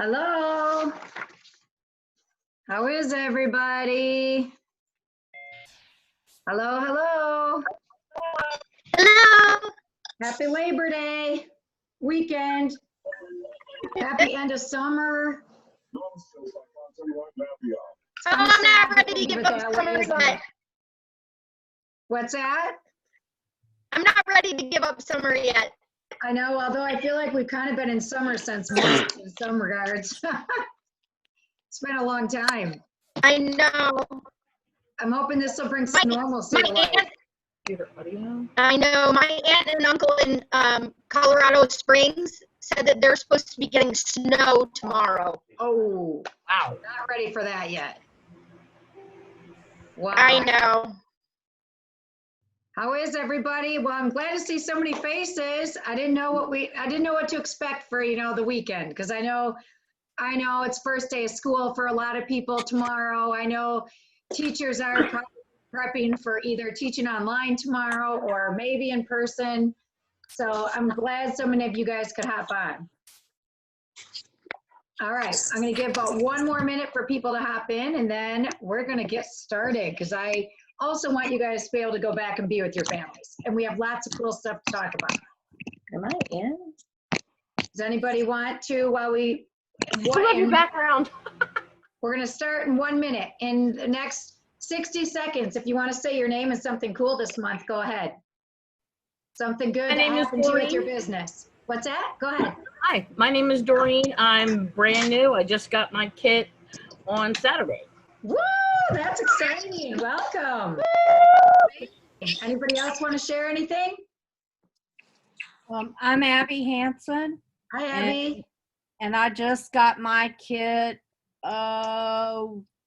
Hello. How is everybody? Hello, hello. Hello. Happy Labor Day weekend. Happy end of summer. I'm not ready to give up summer yet. What's that? I'm not ready to give up summer yet. I know, although I feel like we've kind of been in summer since March in some regards. It's been a long time. I know. I'm hoping this will bring some normalcy to life. I know. My aunt and uncle in Colorado Springs said that they're supposed to be getting snow tomorrow. Oh, wow. Not ready for that yet. Wow. I know. How is everybody? Well, I'm glad to see so many faces. I didn't know what to expect for, the weekend, because I know it's first day of school for a lot of people tomorrow. I know teachers are probably prepping for either teaching online tomorrow or maybe in person. So I'm glad so many of you guys could hop on. All right, I'm going to give about 1 more minute for people to hop in, and then we're going to get started, because I also want you guys to be able to go back and be with your families. And we have lots of cool stuff to talk about. Am I in? Does anybody want to, while we... I love your background. We're going to start in 1 minute. In the next 60 seconds, if you want to say your name and something cool this month, go ahead. Something good that happened to you with your business. What's that? Go ahead. Hi, my name is Doreen. I'm brand new. I just got my kit on Saturday. Woo! That's exciting. Welcome. Anybody else want to share anything? I'm Abby Hanson. Hi, Abby. And I just got my kit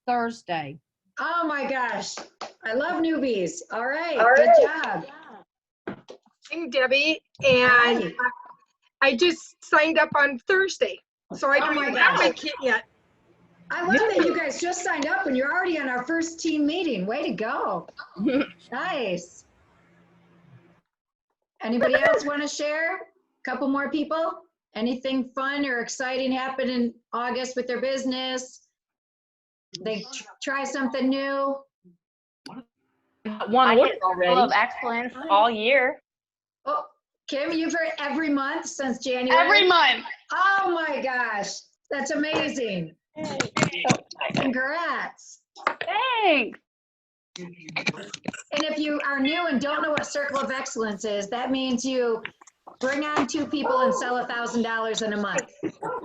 Thursday. Oh my gosh. I love newbies. All right. Good job. I'm Debbie, and I just signed up on Thursday, so I don't even have my kit yet. I love that you guys just signed up and you're already on our first team meeting. Way to go. Nice. Anybody else want to share? A couple more people? Anything fun or exciting happened in August with their business? They try something new? One order already. Full of excellence all year. Oh, Kim, you've heard every month since January? Every month. Oh my gosh, that's amazing. Congrats. Thanks. And if you are new and don't know what Circle of Excellence is, that means you bring on 2 people and sell $1,000 in a month.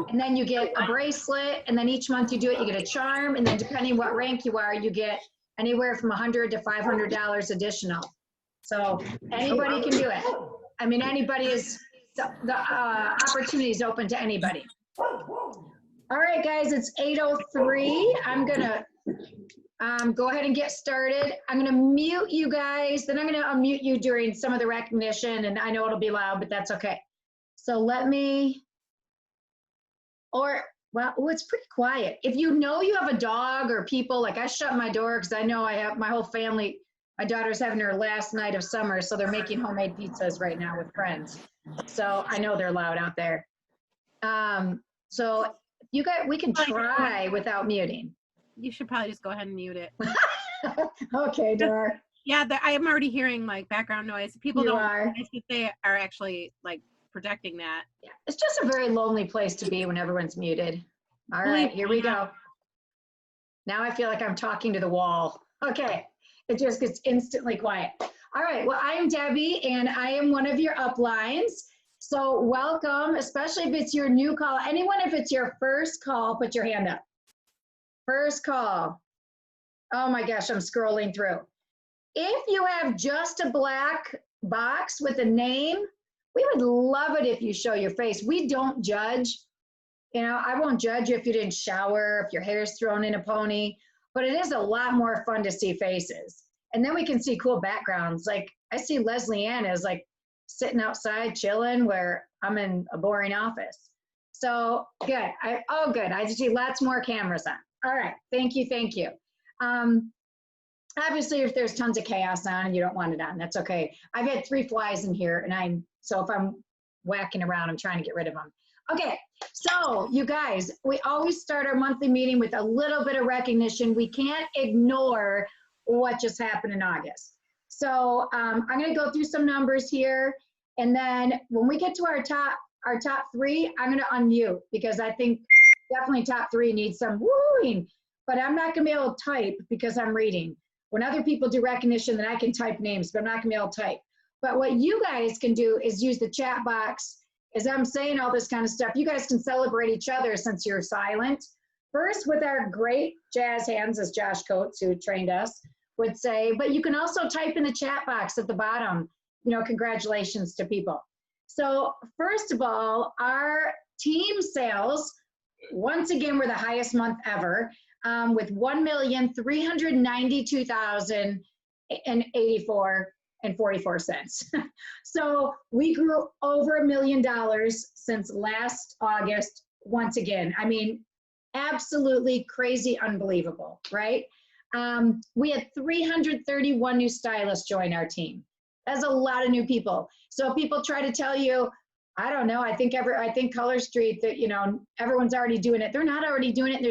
And then you get a bracelet, and then each month you do it, you get a charm, and then depending what rank you are, you get anywhere from $100 to $500 additional. So anybody can do it. I mean, anybody is, the opportunity is open to anybody. All right, guys, it's 8:03. I'm gonna go ahead and get started. I'm gonna mute you guys, then I'm gonna unmute you during some of the recognition, and I know it'll be loud, but that's okay. So let me, it's pretty quiet. If you know you have a dog or people, like I shut my door because I know I have my whole family. My daughter's having her last night of summer, so they're making homemade pizzas right now with friends. So I know they're loud out there. So you guys, we can try without muting. You should probably just go ahead and mute it. Okay, Dora. Yeah, I am already hearing like background noise. People You don't are. realize that they are actually like projecting that. Yeah, it's just a very lonely place to be when everyone's muted. All right, here we go. Now I feel like I'm talking to the wall. Okay, it just gets instantly quiet. All right, well, I am Debbie, and I am one of your uplines. So welcome, especially if it's your new call. Anyone, if it's your first call, put your hand up. First call. Oh my gosh, I'm scrolling through. If you have just a black box with a name, we would love it if you show your face. We don't judge. I won't judge you if you didn't shower, if your hair's thrown in a pony, but it is a lot more fun to see faces. And then we can see cool backgrounds. Like I see Leslie Ann is like sitting outside chilling where I'm in a boring office. So good. Good. I see lots more cameras on. All right. Thank you. Thank you. Obviously, if there's tons of chaos on and you don't want it on, that's okay. I've had 3 flies in here, so if I'm whacking around, I'm trying to get rid of them. Okay, so you guys, we always start our monthly meeting with a little bit of recognition. We can't ignore what just happened in August. So I'm going to go through some numbers here, and then when we get to our top three, I'm going to unmute because I think definitely top three needs some wooing. But I'm not going to be able to type because I'm reading. When other people do recognition, then I can type names, but I'm not going to be able to type. But what you guys can do is use the chat box. As I'm saying all this kind of stuff, you guys can celebrate each other since you're silent. First, with our great jazz hands, as Josh Coates, who trained us, would say, but you can also type in the chat box at the bottom, you know, congratulations to people. So first of all, our team sales, once again, were the highest month ever, with $1,392,084.44. So we grew over $1 million since last August, once again. I mean, absolutely crazy, unbelievable, right? We had 331 new stylists join our team. That's a lot of new people. So people try to tell you, I don't know, I think Color Street, that, you know, everyone's already doing it. They're not already doing it.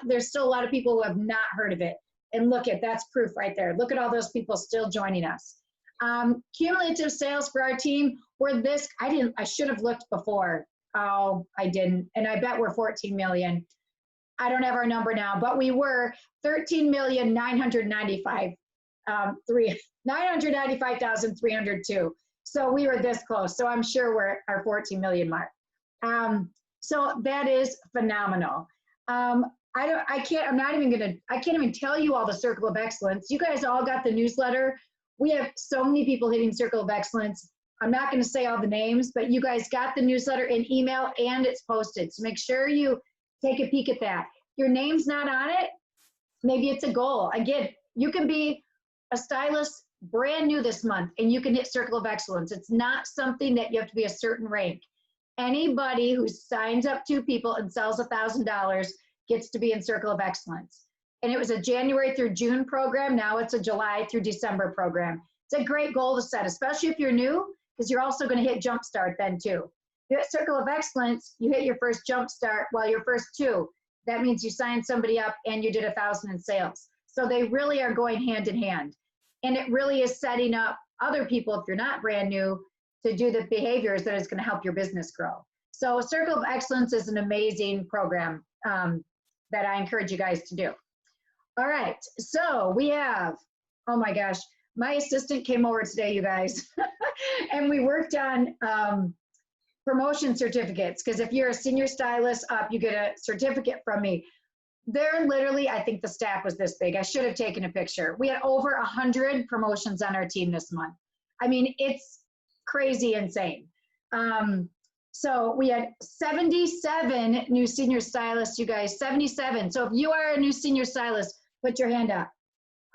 There's still a lot of people who have not heard of it. And look at, that's proof right there. Look at all those people still joining us. Cumulative sales for our team were this, I should have looked before. Oh, I didn't. And I bet we're 14 million. I don't have our number now, but we were 995,302. So we were this close. So I'm sure we're at our 14 million mark. So that is phenomenal. I can't even tell you all the Circle of Excellence. You guys all got the newsletter. We have so many people hitting Circle of Excellence. I'm not going to say all the names, but you guys got the newsletter in email and it's posted. So make sure you take a peek at that. Your name's not on it. Maybe it's a goal. Again, you can be a stylist brand new this month and you can hit Circle of Excellence. It's not something that you have to be a certain rank. Anybody who signs up 2 people and sells $1,000 gets to be in Circle of Excellence. And it was a January through June program. Now it's a July through December program. It's a great goal to set, especially if you're new, because you're also going to hit Jumpstart then too. You hit Circle of Excellence, you hit your first Jumpstart, well, your first 2. That means you signed somebody up and you did 1,000 in sales. So they really are going hand in hand. And it really is setting up other people, if you're not brand new, to do the behaviors that is going to help your business grow. So Circle of Excellence is an amazing program that I encourage you guys to do. All right, so we have, oh my gosh, my assistant came over today, you guys, and we worked on promotion certificates, because if you're a senior stylist up, you get a certificate from me. They're literally, I think the stack was this big. I should have taken a picture. We had over 100 promotions on our team this month. I mean, it's crazy insane. So we had 77 new senior stylists, you guys, 77. So if you are a new senior stylist, put your hand up.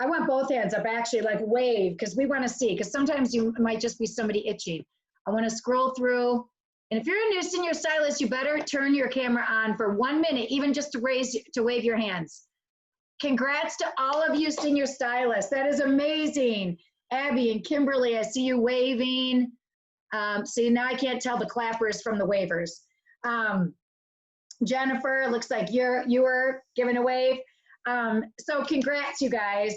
I want both hands up, actually, like wave, because we want to see, because sometimes you might just be somebody itching. I want to scroll through. And if you're a new senior stylist, you better turn your camera on for 1 minute, even just to wave your hands. Congrats to all of you senior stylists. That is amazing. Abby and Kimberly, I see you waving. See, now I can't tell the clappers from the wavers. Jennifer, looks like you were giving a wave. So congrats, you guys.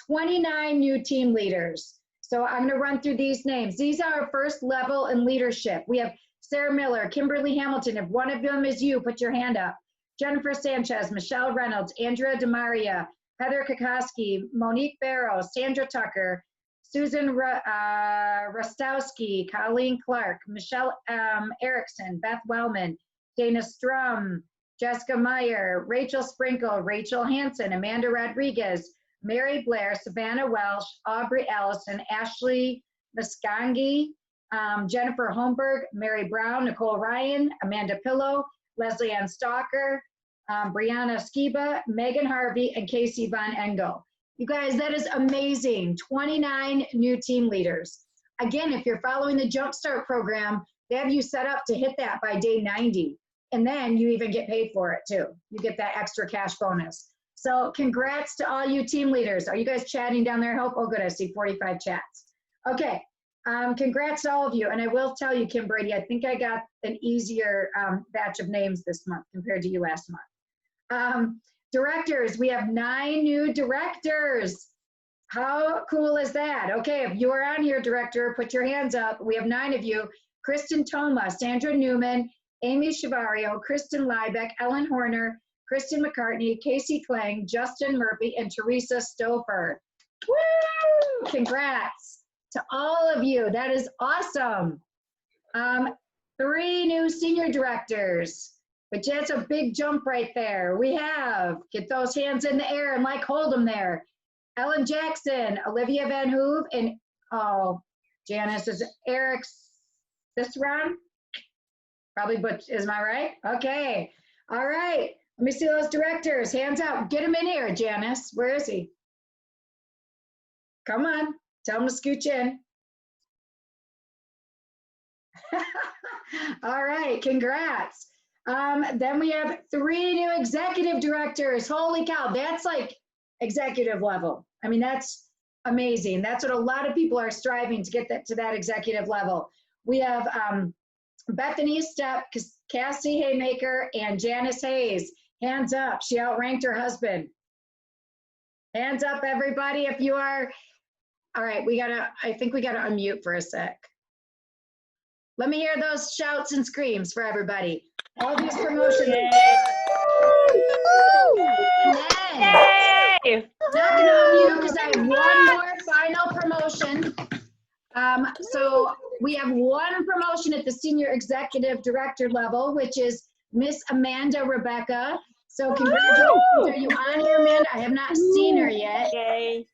29 new team leaders. So I'm going to run through these names. These are our first level in leadership. We have Sarah Miller, Kimberly Hamilton. If one of them is you, put your hand up. Jennifer Sanchez, Michelle Reynolds, Andrea DeMaria, Heather Kokoski, Monique Barrow, Sandra Tucker, Susan Rostowski, Colleen Clark, Michelle Erickson, Beth Wellman, Dana Strum, Jessica Meyer, Rachel Sprinkle, Rachel Hansen, Amanda Rodriguez, Mary Blair, Savannah Welsh, Aubrey Allison, Ashley Muskangi, Jennifer Holmberg, Mary Brown, Nicole Ryan, Amanda Pillow, Leslie Ann Stalker, Brianna Skiba, Megan Harvey, and Casey Von Engel. You guys, that is amazing. 29 new team leaders. Again, if you're following the Jumpstart program, they have you set up to hit that by day 90. And then you even get paid for it too. You get that extra cash bonus. So congrats to all you team leaders. Are you guys chatting down there? Hope? Oh, good. I see 45 chats. Okay. Congrats to all of you. And I will tell you, Kim Brady, I think I got an easier batch of names this month compared to you last month. Directors, we have 9 new directors. How cool is that? Okay, if you are on here, director, put your hands up. We have 9 of you. Kristen Thoma, Sandra Newman, Amy Shavario, Kristen Liebeck, Ellen Horner, Kristen McCartney, Casey Klang, Justin Murphy, and Teresa Stouffer. Woo! Congrats to all of you. That is awesome. 3 new senior directors, but that's a big jump right there. We have, get those hands in the air and like hold them there. Ellen Jackson, Olivia Van Hoove, and Janice is Eric Ciceron. Probably, but is my right? Okay. All right. Let me see those directors. Hands up. Get him in here, Janice. Where is he? Come on. Tell him to scooch in. All right. Congrats. Then we have 3 new executive directors. Holy cow. That's like executive level. I mean, that's amazing. That's what a lot of people are striving to get that to that executive level. We have Bethany Stepp, Cassie Haymaker, and Janice Hayes. Hands up. She outranked her husband. Hands up, everybody, if you are. All right, I think we gotta unmute for a sec. Let me hear those shouts and screams for everybody. All these promotions. And then, Yay! not gonna unmute because I have one more final promotion. So we have one promotion at the senior executive director level, which is Miss Amanda Rebecca. So congratulations. Are you on here, Amanda? I have not seen her yet. Yay!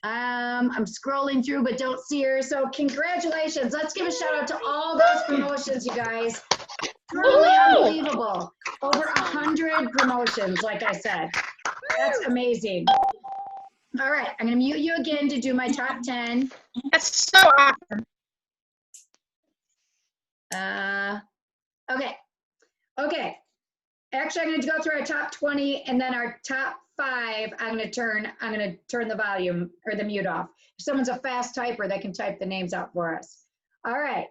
I'm scrolling through, but don't see her. So congratulations. Let's give a shout out to all those promotions, you guys. Truly unbelievable. Over 100 promotions, like I said. That's amazing. All right, I'm gonna mute you again to do my top 10. That's so awesome. Okay. Actually, I'm going to go through our top 20 and then our top 5. I'm going to turn the volume or the mute off. If someone's a fast typer, they can type the names out for us. All right.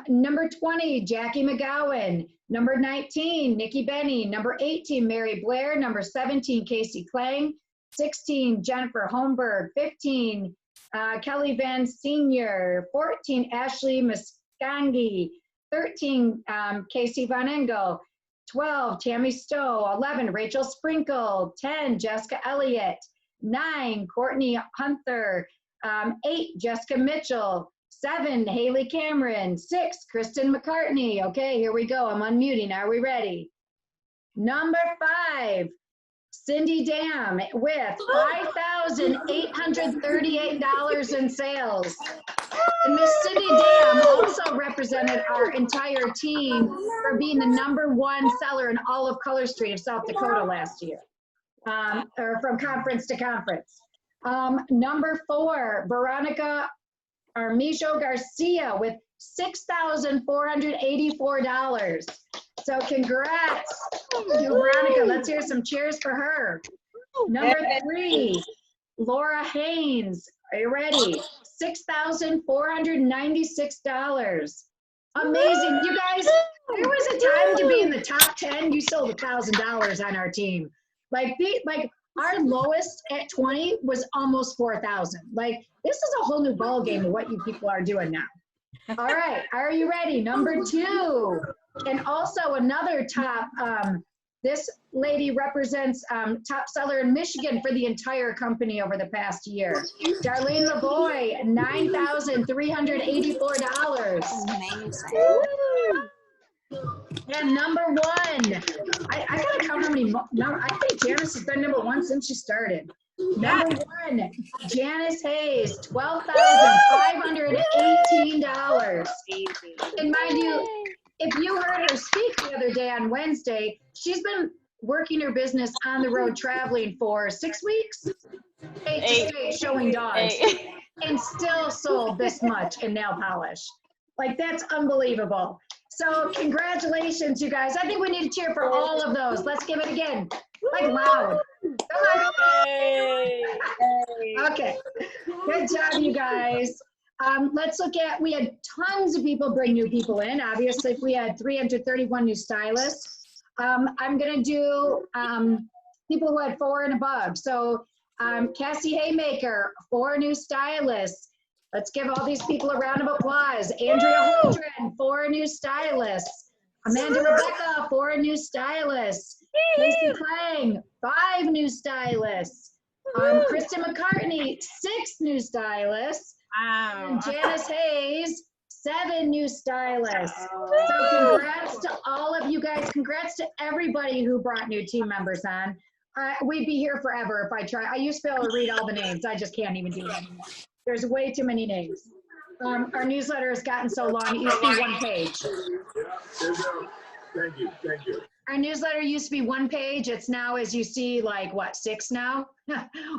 Number 20, Jackie McGowan. Number 19, Nikki Benny. Number 18, Mary Blair. Number 17, Casey Klang. 16, Jennifer Holmberg. 15, Kelly Van Senior. 14, Ashley Muscangi. 13, Casey Von Engel. 12, Tammy Stowe. 11, Rachel Sprinkle. 10, Jessica Elliott. 9, Courtney Hunter. 8, Jessica Mitchell. 7, Haley Cameron. 6, Kristen McCartney. Okay, here we go. I'm unmuting. Are we ready? Number 5, Cindy Dam with $5,838 in sales. And Miss Cindy Dam also represented our entire team for being the #1 seller in all of Color Street of South Dakota last year, or from conference to conference. Number 4, Veronica Armijo Garcia with $6,484. So congrats to Veronica. Let's hear some cheers for her. Number 3, Laura Haynes. Are you ready? $6,496. Amazing. You guys, there was a time to be in the top 10. You sold $1,000 on our team. Like our lowest at 20 was almost 4,000. Like, this is a whole new ball game of what you people are doing now. All right, are you ready? Number 2, and also another top, this lady represents top seller in Michigan for the entire company over the past year. Darlene LeBoy, $9,384. And number 1, I gotta count how many, I think Janice has been number 1 since she started. Number 1, Janice Hayes, $12,518. And mind you, if you heard her speak the other day on Wednesday, she's been working her business on the road traveling for 6 weeks, 8 showing dogs, and still sold this much in nail polish. Like, that's unbelievable. So congratulations, you guys. I think we need to cheer for all of those. Let's give it again, like loud. Come on. Okay, good job, you guys. Let's look at, we had tons of people bring new people in. Obviously, we had 331 new stylists. I'm gonna do people who had 4 and above. So Cassie Haymaker, 4 new stylists. Let's give all these people a round of applause. Andrea Holdren, 4 new stylists. Amanda Rebecca, 4 new stylists. Casey Klang, 5 new stylists. Kristen McCartney, 6 new stylists. Wow. And Janice Hayes, 7 new stylists. So congrats to all of you guys. Congrats to everybody who brought new team members on. We'd be here forever if I try. I used to be able to read all the names. I just can't even do it anymore. There's way too many names. Our newsletter has gotten so long, it used to be 1 page. Thank you, thank you. Our newsletter used to be 1 page. It's now, as you see, like what, 6 now?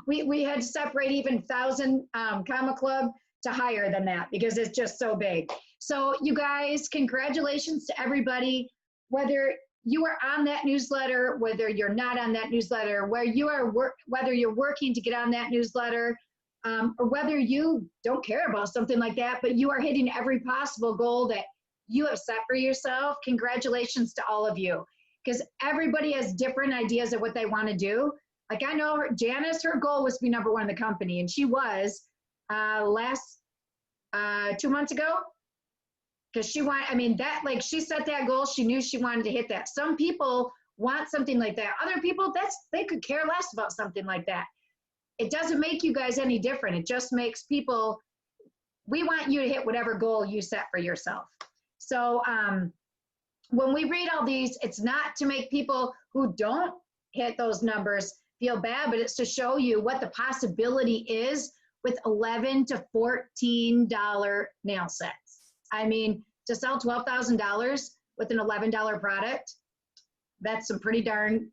we had to separate even 1,000 comma club to higher than that because it's just so big. So you guys, congratulations to everybody, whether you are on that newsletter, whether you're not on that newsletter, whether you're working to get on that newsletter, or whether you don't care about something like that, but you are hitting every possible goal that you have set for yourself. Congratulations to all of you, because everybody has different ideas of what they want to do. Like I know Janice, her goal was to be #1 in the company, and she was last 2 months ago. Because she set that goal. She knew she wanted to hit that. Some people want something like that. Other people, they could care less about something like that. It doesn't make you guys any different. It just makes people, we want you to hit whatever goal you set for yourself. So when we read all these, it's not to make people who don't hit those numbers feel bad, but it's to show you what the possibility is with $11 to $14 nail sets. I mean, to sell $12,000 with an $11 product, that's some pretty darn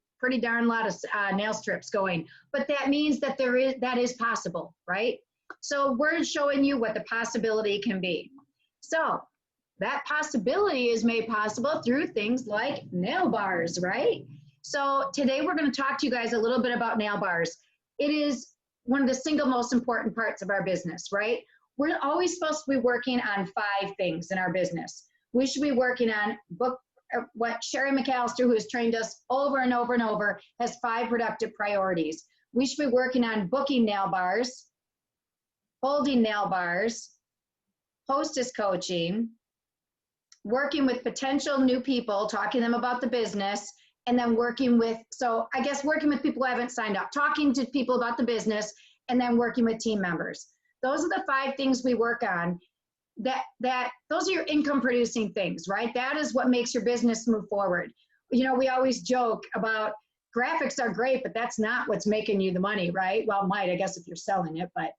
lot of nail strips going. But that means that that is possible, right? So we're showing you what the possibility can be. So that possibility is made possible through things like nail bars, right? So today we're going to talk to you guys a little bit about nail bars. It is one of the single most important parts of our business, right? We're always supposed to be working on 5 things in our business. We should be working on what Sherry McAllister, who has trained us over and over and over, has 5 productive priorities. We should be working on booking nail bars, holding nail bars, hostess coaching, working with potential new people, talking to them about the business, and then working with people who haven't signed up, talking to people about the business, and then working with team members. Those are the 5 things we work on. Those are your income producing things, right? That is what makes your business move forward. You know, we always joke about graphics are great, but that's not what's making you the money, right? Well, it might, I guess, if you're selling it, but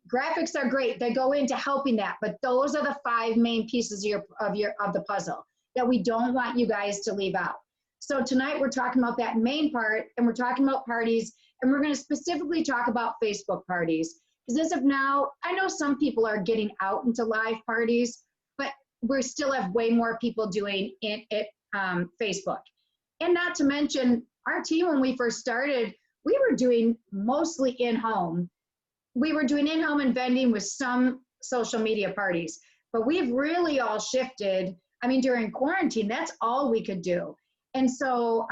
graphics are great. They go into helping that, but those are the 5 main pieces of the puzzle that we don't want you guys to leave out. So tonight we're talking about that main part, and we're talking about parties, and we're going to specifically talk about Facebook parties. Because as of now, I know some people are getting out into live parties, but we still have way more people doing it Facebook. And not to mention, our team, when we first started, we were doing mostly in-home. We were doing in-home and vending with some social media parties, but we've really all shifted. I mean, during quarantine, that's all we could do. And so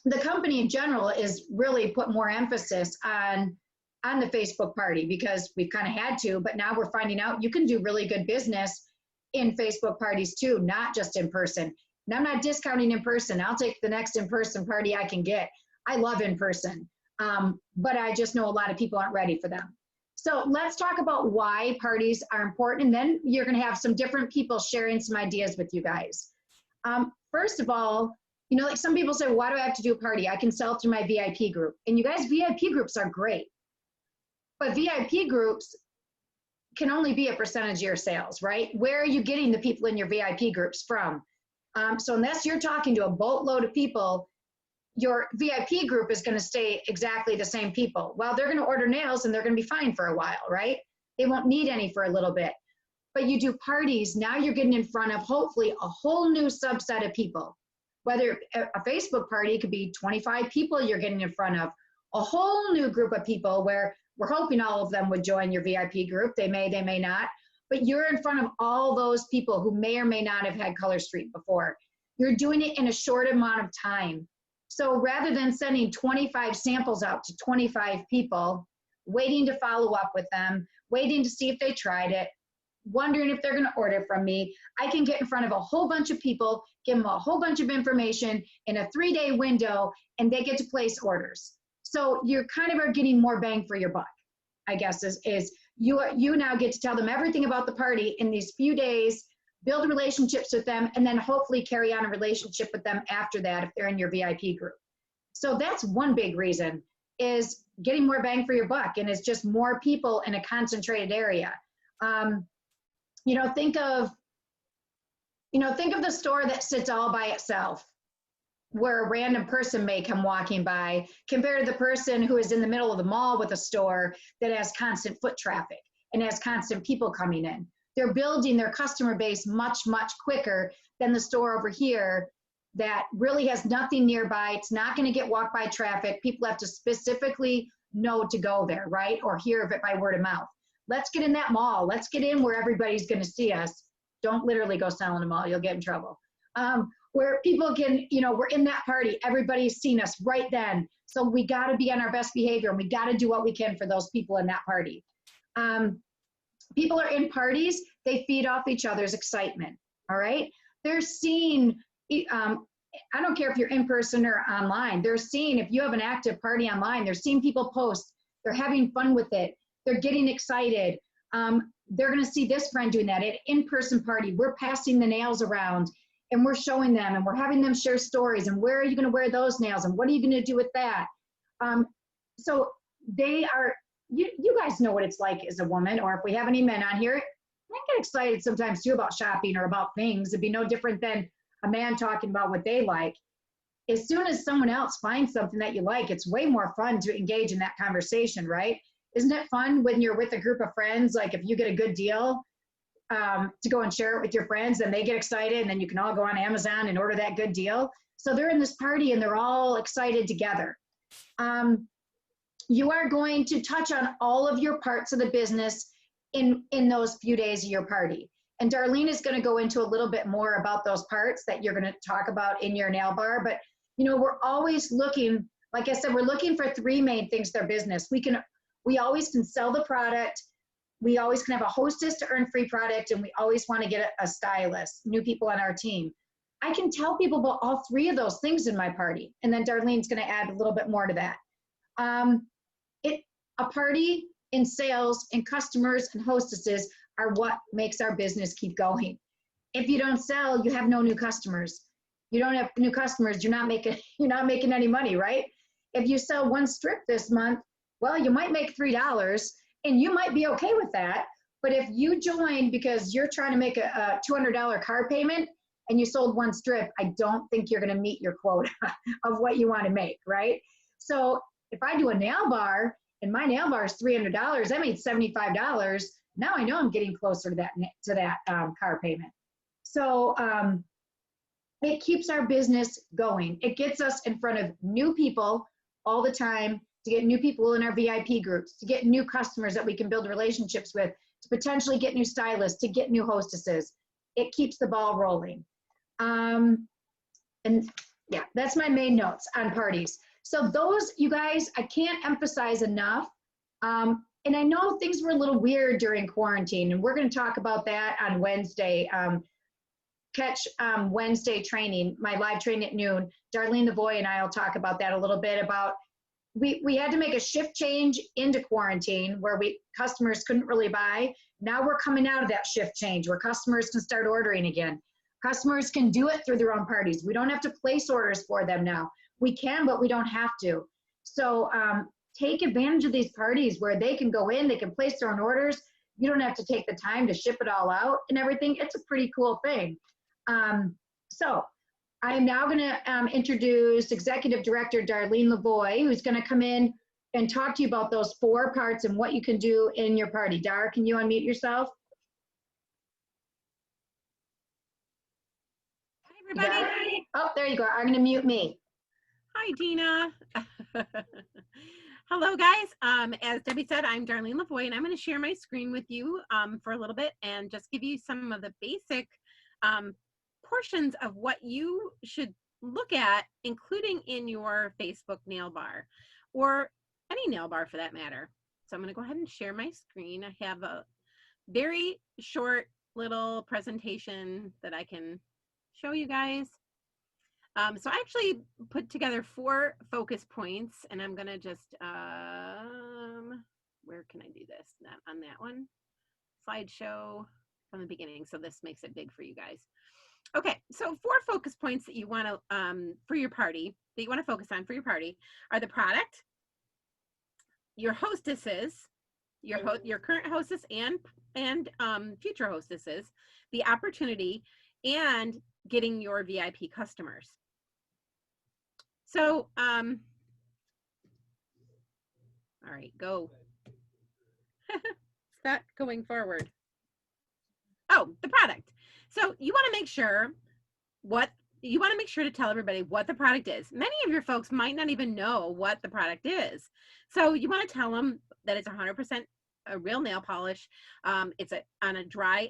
the company in general is really put more emphasis on the Facebook party because we've kind of had to, but now we're finding out you can do really good business in Facebook parties too, not just in person. And I'm not discounting in person. I'll take the next in-person party I can get. I love in person, but I just know a lot of people aren't ready for them. So let's talk about why parties are important. And then you're going to have some different people sharing some ideas with you guys. First of all, you know, like some people say, why do I have to do a party? I can sell through my VIP group. And you guys, VIP groups are great. But VIP groups can only be a percentage of your sales, right? Where are you getting the people in your VIP groups from? So unless you're talking to a boatload of people, your VIP group is going to stay exactly the same people. Well, they're going to order nails and they're going to be fine for a while, right? They won't need any for a little bit. But you do parties, now you're getting in front of hopefully a whole new subset of people. Whether a Facebook party could be 25 people you're getting in front of, a whole new group of people where We're hoping all of them would join your VIP group. They may not. But you're in front of all those people who may or may not have had Color Street before. You're doing it in a short amount of time. So rather than sending 25 samples out to 25 people, waiting to follow up with them, waiting to see if they tried it, wondering if they're going to order from me, I can get in front of a whole bunch of people, give them a whole bunch of information in a 3-day window, and they get to place orders. So you're kind of are getting more bang for your buck, I guess, is you now get to tell them everything about the party in these few days, build relationships with them, and then hopefully carry on a relationship with them after that if they're in your VIP group. So that's one big reason, is getting more bang for your buck, and it's just more people in a concentrated area. You know, think of the store that sits all by itself, where a random person may come walking by, compared to the person who is in the middle of the mall with a store that has constant foot traffic and has constant people coming in. They're building their customer base much, much quicker than the store over here that really has nothing nearby. It's not going to get walked by traffic. People have to specifically know to go there, right? Or hear of it by word of mouth. Let's get in that mall. Let's get in where everybody's going to see us. Don't literally go sell in a mall. You'll get in trouble. Where people can, you know, we're in that party. Everybody's seen us right then. So we got to be on our best behavior, and we got to do what we can for those people in that party. People are in parties. They feed off each other's excitement. All right. They're seeing, I don't care if you're in person or online. They're seeing, if you have an active party online, they're seeing people post. They're having fun with it. They're getting excited. They're going to see this friend doing that. At in-person party, we're passing the nails around and we're showing them and we're having them share stories. And where are you going to wear those nails? And what are you going to do with that? So they are, you guys know what it's like as a woman, or if we have any men on here, I get excited sometimes too about shopping or about things. It'd be no different than a man talking about what they like. As soon as someone else finds something that you like, it's way more fun to engage in that conversation, right? Isn't it fun when you're with a group of friends, like if you get a good deal, to go and share it with your friends, and they get excited, and then you can all go on Amazon and order that good deal. So they're in this party and they're all excited together. You are going to touch on all of your parts of the business in those few days of your party. And Darlene is going to go into a little bit more about those parts that you're going to talk about in your nail bar. But, you know, we're always looking, like I said, we're looking for 3 main things to their business. We always can sell the product. We always can have a hostess to earn free product, and we always want to get a stylist, new people on our team. I can tell people about all 3 of those things in my party, and then Darlene's going to add a little bit more to that. A party in sales and customers and hostesses are what makes our business keep going. If you don't sell, you have no new customers. You don't have new customers, you're not making any money, right? If you sell 1 strip this month, well, you might make $3, and you might be okay with that. But if you join because you're trying to make a $200 car payment and you sold 1 strip, I don't think you're going to meet your quota of what you want to make, right? So if I do a nail bar and my nail bar is $300, I made $75. Now I know I'm getting closer to that car payment. So it keeps our business going. It gets us in front of new people all the time, to get new people in our VIP groups, to get new customers that we can build relationships with, to potentially get new stylists, to get new hostesses. It keeps the ball rolling. And yeah, that's my main notes on parties. So those, you guys, I can't emphasize enough. And I know things were a little weird during quarantine, and we're going to talk about that on Wednesday. Catch Wednesday training, my live training at noon. Darlene Lavoie and I will talk about that a little bit about, we had to make a shift change into quarantine where customers couldn't really buy. Now we're coming out of that shift change where customers can start ordering again. Customers can do it through their own parties. We don't have to place orders for them now. We can, but we don't have to. So take advantage of these parties where they can go in, they can place their own orders. You don't have to take the time to ship it all out and everything. It's a pretty cool thing. So I am now going to introduce Executive Director Darlene Lavoie, who's going to come in and talk to you about those 4 parts and what you can do in your party. Dar, can you unmute yourself? Hi, everybody. Oh, there you go. I'm going to mute me. Hi, Dina. Hello, guys. As Debbie said, I'm Darlene Lavoie, and I'm going to share my screen with you for a little bit and just give you some of the basic portions of what you should look at, including in your Facebook nail bar or any nail bar for that matter. So I'm going to go ahead and share my screen. I have a very short little presentation that I can show you guys. So I actually put together 4 focus points, and I'm gonna just, where can I do this? Not on that one. Slideshow from the beginning, so this makes it big for you guys. Okay, so 4 focus points that you wanna, for your party, that you wanna focus on for your party are the product, your hostesses, your current hostess and future hostesses, the opportunity, and getting your VIP customers. So, all right, go. It's not going forward. Oh, the product. So you want to make sure to tell everybody what the product is. Many of your folks might not even know what the product is. So you want to tell them that it's 100% a real nail polish. It's on a dry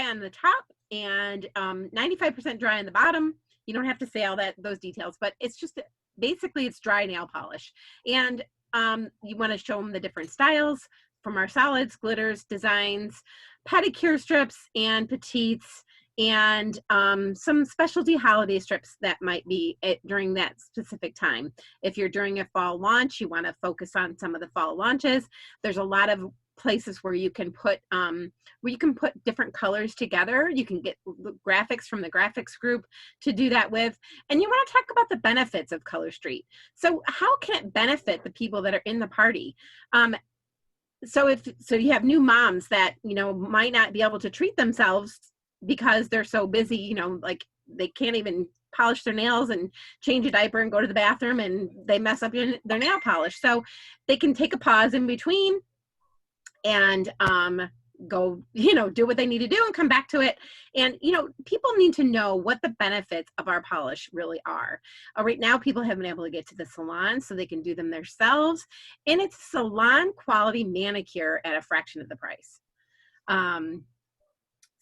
on the top and 95% dry on the bottom. You don't have to say all those details, but it's just basically it's dry nail polish. And you want to show them the different styles from our solids, glitters, designs, pedicure strips, and petites, and some specialty holiday strips that might be during that specific time. If you're during a fall launch, you want to focus on some of the fall launches. There's a lot of places where you can put different colors together. You can get graphics from the graphics group to do that with. And you want to talk about the benefits of Color Street. So how can it benefit the people that are in the party? So you have new moms that, might not be able to treat themselves because they're so busy, like they can't even polish their nails and change a diaper and go to the bathroom, and they mess up their nail polish. So they can take a pause in between and go, do what they need to do and come back to it. And, people need to know what the benefits of our polish really are. Right now, people have been able to get to the salon so they can do them themselves. And it's salon quality manicure at a fraction of the price.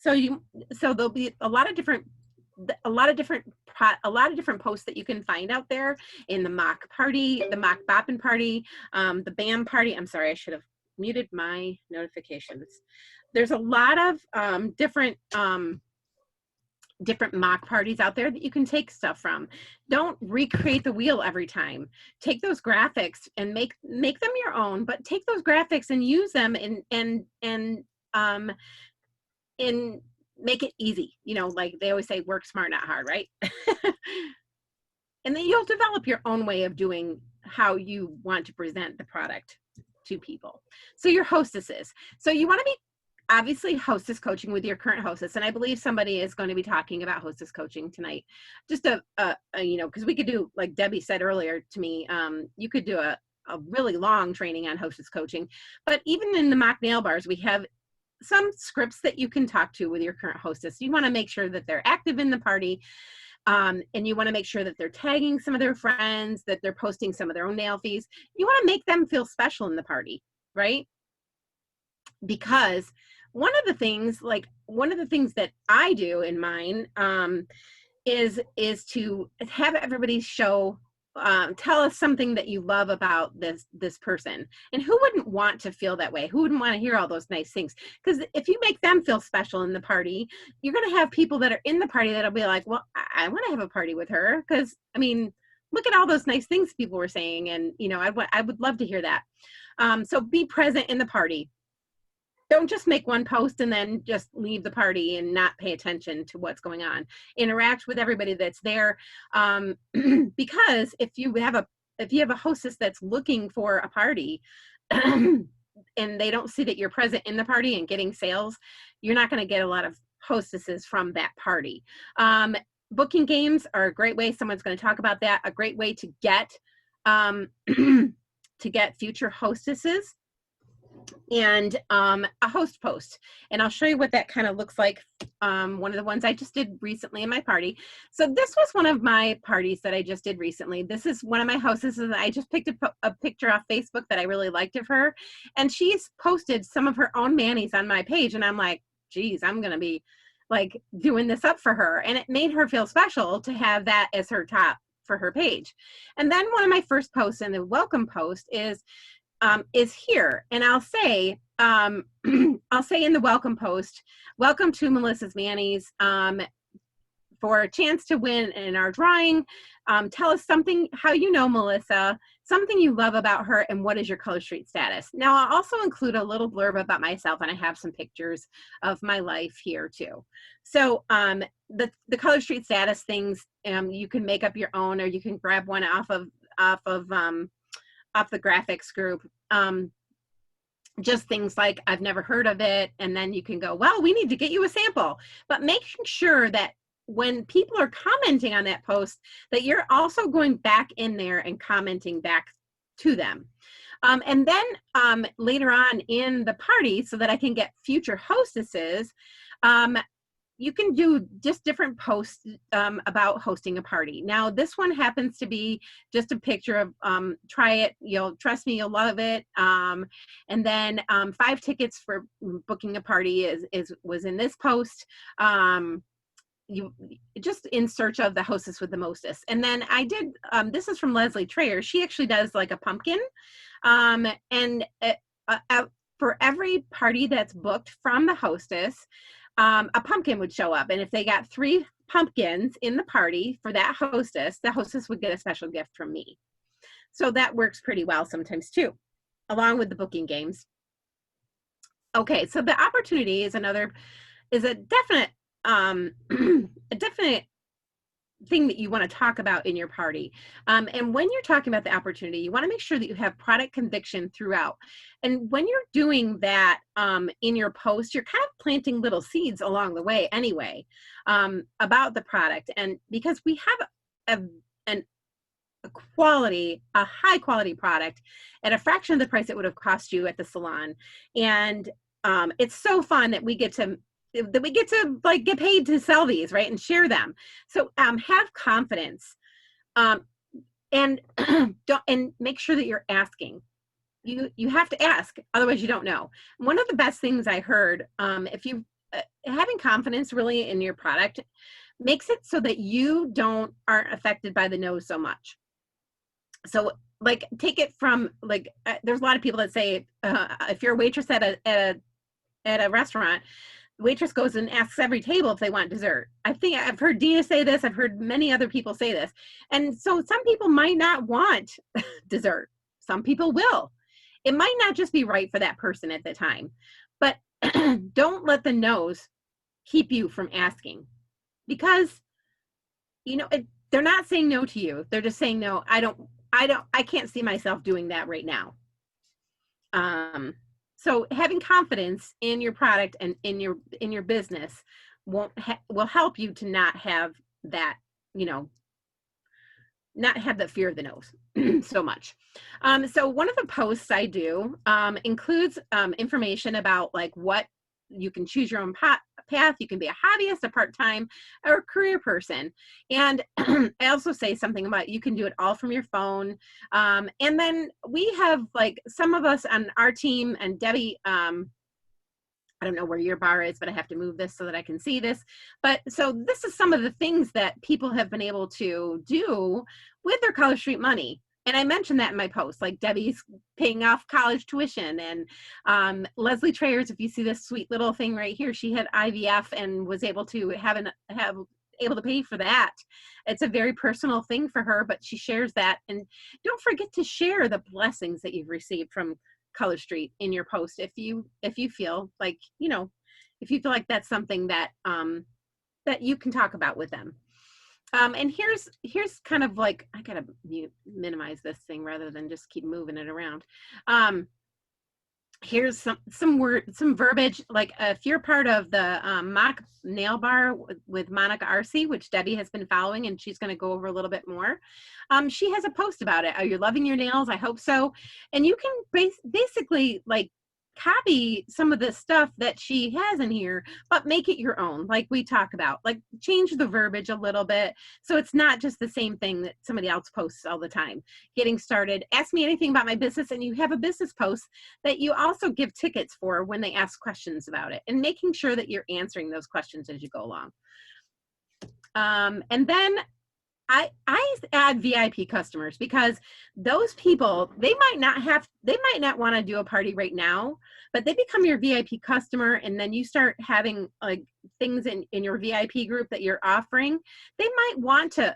So there'll be a lot of different posts that you can find out there in the mock party, the mock boppin' party, the BAM party. I'm sorry, I should have muted my notifications. There's a lot of different mock parties out there that you can take stuff from. Don't recreate the wheel every time. Take those graphics and make them your own, but take those graphics and use them and make it easy. Like they always say, work smart, not hard, right? And then you'll develop your own way of doing how you want to present the product to people. So your hostesses. So you want to be obviously hostess coaching with your current hostess. And I believe somebody is going to be talking about hostess coaching tonight. Just because we could do, like Debbie said earlier to me, you could do a really long training on hostess coaching. But even in the mock nail bars, we have some scripts that you can talk to with your current hostess. You want to make sure that they're active in the party. And you want to make sure that they're tagging some of their friends, that they're posting some of their own nail fees. You want to make them feel special in the party, right? Because one of the things that I do in mine is to have everybody tell us something that you love about this person. And who wouldn't want to feel that way? Who wouldn't want to hear all those nice things? Because if you make them feel special in the party, you're going to have people that are in the party that'll be like, well, I want to have a party with her, because look at all those nice things people were saying, and I would love to hear that. So be present in the party. Don't just make one post and then just leave the party and not pay attention to what's going on. Interact with everybody that's there, because if you have a hostess that's looking for a party and they don't see that you're present in the party and getting sales, you're not going to get a lot of hostesses from that party. Booking games are a great way. Someone's going to talk about that. A great way to get future hostesses. and a host post. And I'll show you what that kind of looks like. One of the ones I just did recently in my party. So this was one of my parties that I just did recently. This is one of my hostesses, and I just picked a picture off Facebook that I really liked of her. And she's posted some of her own manis on my page. And I'm like, geez, I'm going to be like doing this up for her. And it made her feel special to have that as her top for her page. And then one of my first posts in the welcome post is here. And I'll say in the welcome post, welcome to Melissa's Manis. For a chance to win in our drawing, tell us something, how you know Melissa, something you love about her, and what is your Color Street status. Now, I'll also include a little blurb about myself, and I have some pictures of my life here too. So the Color Street status things, you can make up your own, or you can grab one off the graphics group. Just things like, I've never heard of it, and then you can go, well, we need to get you a sample. But making sure that when people are commenting on that post, that you're also going back in there and commenting back to them. And then later on in the party, so that I can get future hostesses, you can do just different posts about hosting a party. Now, this one happens to be just a picture of, try it, trust me, you'll love it. And then 5 tickets for booking a party was in this post. You just in search of the hostess with the mostest. And then I did, this is from Leslie Trayer. She actually does like a pumpkin. And for every party that's booked from the hostess, a pumpkin would show up. And if they got 3 pumpkins in the party for that hostess, the hostess would get a special gift from me. So that works pretty well sometimes too, along with the booking games. Okay, so the opportunity is a definite a definite thing that you want to talk about in your party. And when you're talking about the opportunity, you want to make sure that you have product conviction throughout. And when you're doing that in your post, you're kind of planting little seeds along the way anyway about the product. And because we have a high quality product at a fraction of the price it would have cost you at the salon. And it's so fun that we get to like get paid to sell these, right, and share them. So have confidence, and and make sure that you're asking. You have to ask, otherwise you don't know. One of the best things I heard, if you having confidence really in your product makes it so that you aren't affected by the no so much. So like take it from like there's a lot of people that say if you're a waitress at a restaurant, waitress goes and asks every table if they want dessert. I think I've heard Dina say this. I've heard many other people say this. And so some people might not want dessert. Some people will. It might not just be right for that person at the time. But don't let the no's keep you from asking. Because, they're not saying no to you. They're just saying, no, I can't see myself doing that right now. So having confidence in your product and in your business will help you to not have that, not have the fear of the nose so much. So one of the posts I do includes information about like what you can choose your own path. You can be a hobbyist, a part-time, or a career person. And I also say something about you can do it all from your phone. And then we have like some of us on our team, and Debbie, I don't know where your bar is, but I have to move this so that I can see this. But so this is some of the things that people have been able to do with their Color Street money. And I mentioned that in my post, like Debbie's paying off college tuition, and Leslie Trayers, if you see this sweet little thing right here, she had IVF and was able to able to pay for that. It's a very personal thing for her, but she shares that. And don't forget to share the blessings that you've received from Color Street in your post if you feel like, if you feel like that's something that that you can talk about with them. And here's kind of like, I gotta minimize this thing rather than just keep moving it around. Here's some verbiage, like if you're part of the mock nail bar with Monica Arce, which Debbie has been following, and she's going to go over a little bit more. She has a post about it. Are you loving your nails? I hope so. And you can basically like copy some of the stuff that she has in here, but make it your own, like we talk about. Like change the verbiage a little bit so it's not just the same thing that somebody else posts all the time. Getting started, ask me anything about my business, and you have a business post that you also give tickets for when they ask questions about it, and making sure that you're answering those questions as you go along. And then I add VIP customers, because those people, they might not want to do a party right now, but they become your VIP customer, and then you start having like things in your VIP group that you're offering. They might want to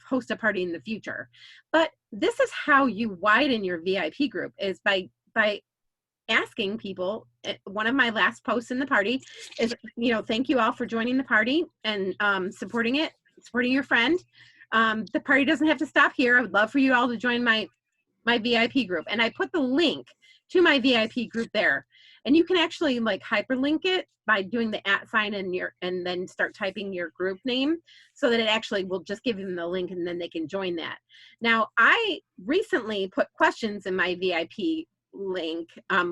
host a party in the future. But this is how you widen your VIP group, is by asking people. One of my last posts in the party is, thank you all for joining the party and supporting your friend. The party doesn't have to stop here. I would love for you all to join my VIP group. And I put the link to my VIP group there. And you can actually like hyperlink it by doing the @ and then start typing your group name, so that it actually will just give them the link, and then they can join that. Now, I recently put questions in my VIP link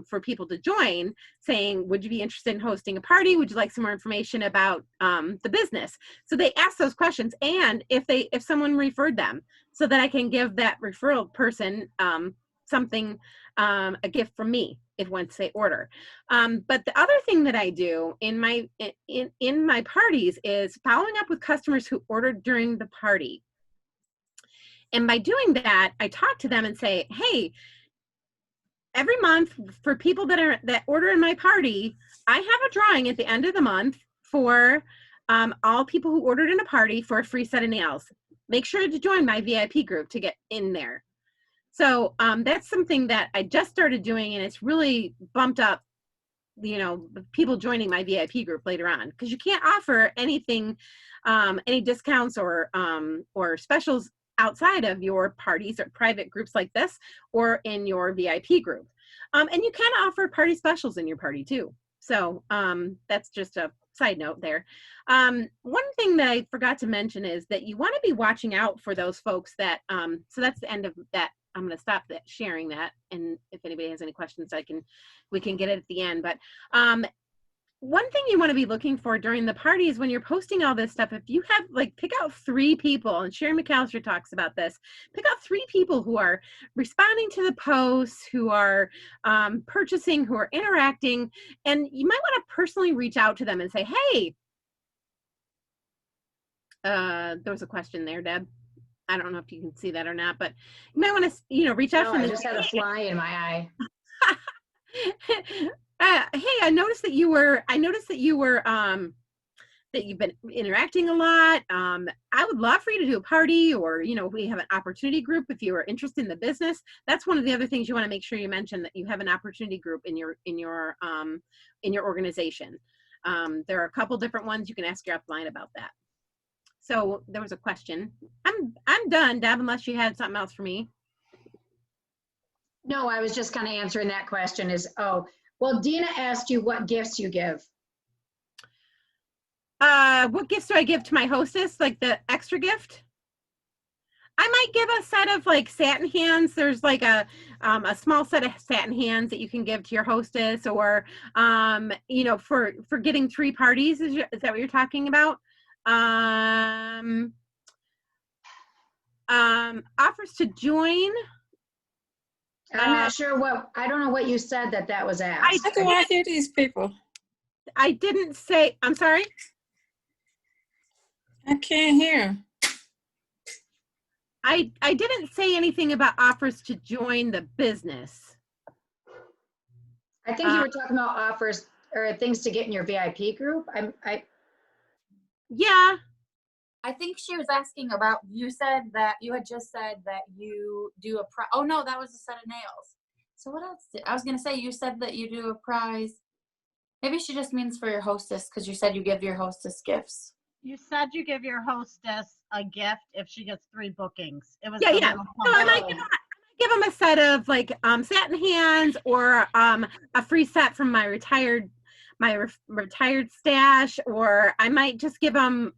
for people to join, saying, would you be interested in hosting a party? Would you like some more information about the business? So they ask those questions, and if someone referred them, so that I can give that referral person something, a gift from me if once they order. But the other thing that I do in my parties is following up with customers who ordered during the party. And by doing that, I talk to them and say, hey, every month for people that order in my party, I have a drawing at the end of the month for all people who ordered in a party for a free set of nails. Make sure to join my VIP group to get in there. So that's something that I just started doing, and it's really bumped up, people joining my VIP group later on, because you can't offer anything, any discounts or specials outside of your parties or private groups like this, or in your VIP group. And you can offer party specials in your party too. So that's just a side note there. One thing that I forgot to mention is that you want to be watching out for those folks that, so that's the end of that. I'm going to stop sharing that. And if anybody has any questions, we can get it at the end. But one thing you want to be looking for during the party is when you're posting all this stuff, if you have pick out 3 people, and Sherry McAllister talks about this, pick out 3 people who are responding to the posts, who are purchasing, who are interacting, and you might want to personally reach out to them and say, hey, there was a question there, Deb. I don't know if you can see that or not, but you might want to, reach out to them. I just had a fly in my eye. Hey, I noticed that you were, that you've been interacting a lot. I would love for you to do a party, or, we have an opportunity group if you are interested in the business. That's one of the other things you want to make sure you mention, that you have an opportunity group in your organization. There are a couple different ones. You can ask your upline about that. So there was a question. I'm done, Deb, unless you had something else for me. No, I was just kind of answering that question well, Dina asked you what gifts you give. What gifts do I give to my hostess? Like the extra gift? I might give a set of satin hands. There's a small set of satin hands that you can give to your hostess, or, for getting 3 parties. Is that what you're talking about? Offers to join. I'm not sure I don't know what you said that was asked. How do I hear these people? I didn't say, I'm sorry? I can't hear. I didn't say anything about offers to join the business. I think you were talking about offers or things to get in your VIP group. Yeah. I think she was asking about, you had just said that you do oh no, that was a set of nails. So what else I was going to say, you said that you do a prize. Maybe she just means for your hostess, because you said you give your hostess gifts. You said you give your hostess a gift if she gets 3 bookings. It was Yeah. No, I might give them a set of satin hands, or a free set from my retired stash, or I might just give them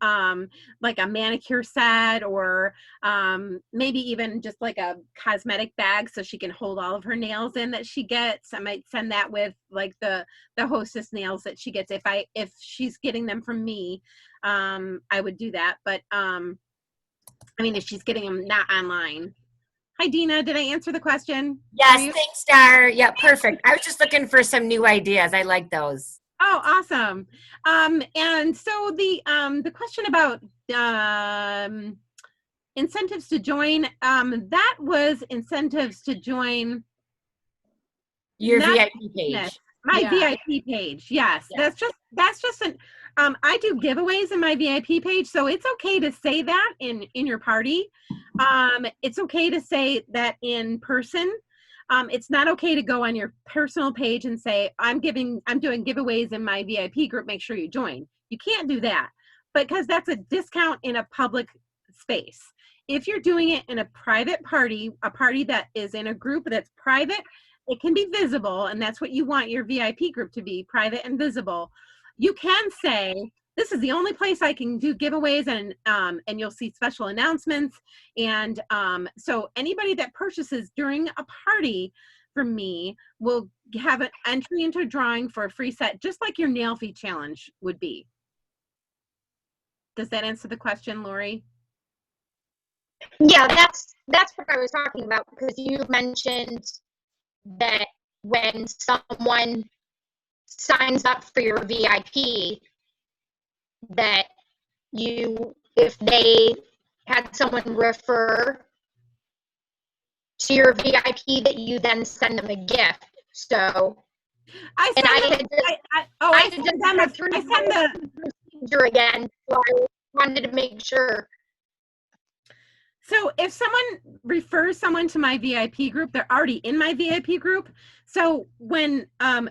like a manicure set, or maybe even just like a cosmetic bag so she can hold all of her nails in that she gets. I might send that with like the hostess nails that she gets if she's getting them from me. I would do that, but I mean, if she's getting them not online. Hi, Dina. Did I answer the question? Yes, thanks, Star. Yeah, perfect. I was just looking for some new ideas. I like those. Oh, awesome. And so the question about incentives to join, that was incentives to join Your not VIP page. my Yeah. VIP page. Yes, Yeah. that's just an I do giveaways in my VIP page, so it's okay to say that in your party. It's okay to say that in person. It's not okay to go on your personal page and say, I'm doing giveaways in my VIP group, make sure you join. You can't do that, because that's a discount in a public space. If you're doing it in a private party, a party that is in a group that's private, it can be visible, and that's what you want your VIP group to be, private and visible. You can say, this is the only place I can do giveaways, and you'll see special announcements. And so anybody that purchases during a party from me will have an entry into a drawing for a free set, just like your nail fee challenge would be. Does that answer the question, Lori? Yeah, that's what I was talking about, because you mentioned that when someone signs up for your VIP, that if they had someone refer to your VIP, that you then send them a gift. So I send the procedure again. So I wanted to make sure. So if someone refers someone to my VIP group, they're already in my VIP group. So when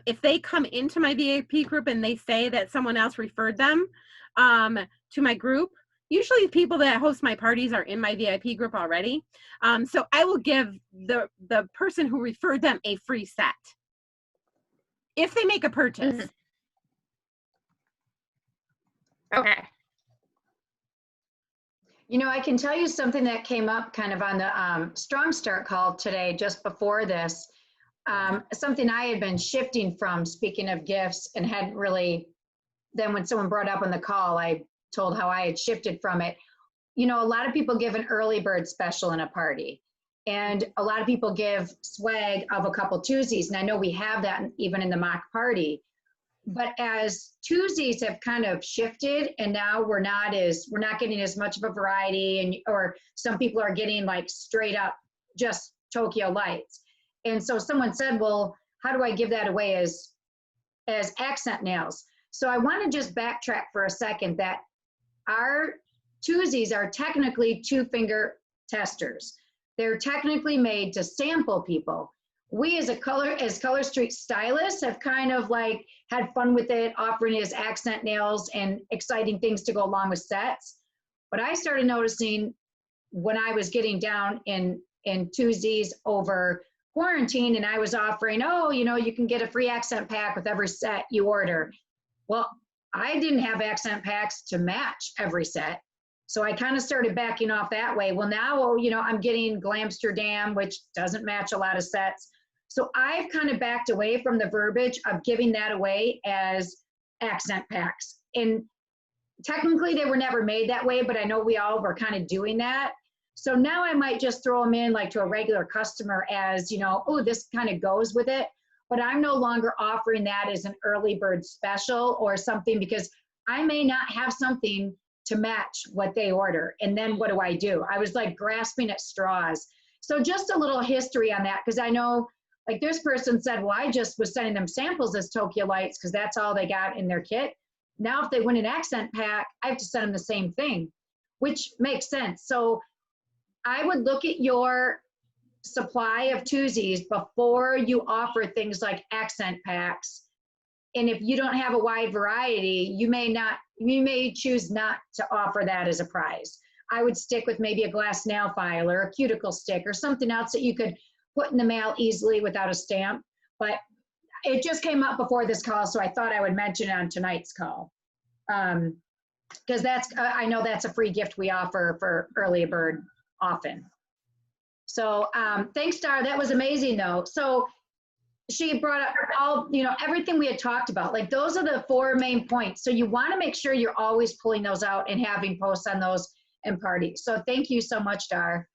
if they come into my VIP group and they say that someone else referred them to my group, usually people that host my parties are in my VIP group already. So I will give the person who referred them a free set if they make a purchase. Mm-hmm. Okay. You know, I can tell you something that came up kind of on the Strong Start call today, just before this. Something I had been shifting from, speaking of gifts, and hadn't really, then when someone brought up on the call, I told how I had shifted from it. You know, a lot of people give an early bird special in a party, and a lot of people give swag of a couple Tuesdays. And I know we have that even in the mock party. But as Tuesdays have kind of shifted, and now we're not getting as much of a variety, or some people are getting like straight up just Tokyo Lights. And so someone said, well, how do I give that away as accent nails? So I want to just backtrack for a second, that our Tuesdays are technically 2-finger testers. They're technically made to sample people. We as Color Street stylists have kind of like had fun with it, offering it as accent nails and exciting things to go along with sets. But I started noticing when I was getting down in Tuesdays over quarantine, and I was offering, oh, you know, you can get a free accent pack with every set you order. Well, I didn't have accent packs to match every set. So I kind of started backing off that way. Well, now, you know, I'm getting Glamsterdam, which doesn't match a lot of sets. So I've kind of backed away from the verbiage of giving that away as accent packs. And technically they were never made that way, but I know we all were kind of doing that. So now I might just throw them in like to a regular customer as, you know, oh, this kind of goes with it. But I'm no longer offering that as an early bird special or something, because I may not have something to match what they order. And then what do? I was like grasping at straws. So just a little history on that, because I know like this person said, well, I just was sending them samples as Tokyo Lights because that's all they got in their kit. Now, if they win an accent pack, I have to send them the same thing, which makes sense. So I would look at your supply of Tuesdays before you offer things like accent packs. And if you don't have a wide variety, you may choose not to offer that as a prize. I would stick with maybe a glass nail file or a cuticle stick or something else that you could put in the mail easily without a stamp. But it just came up before this call, so I thought I would mention it on tonight's call. Because that's, I know that's a free gift we offer for early bird often. So thanks, Dar. That was amazing, though. So she brought up all, everything we had talked about. Like, those are the 4 main points. So you want to make sure you're always pulling those out and having posts on those and parties. So thank you so much, Dar.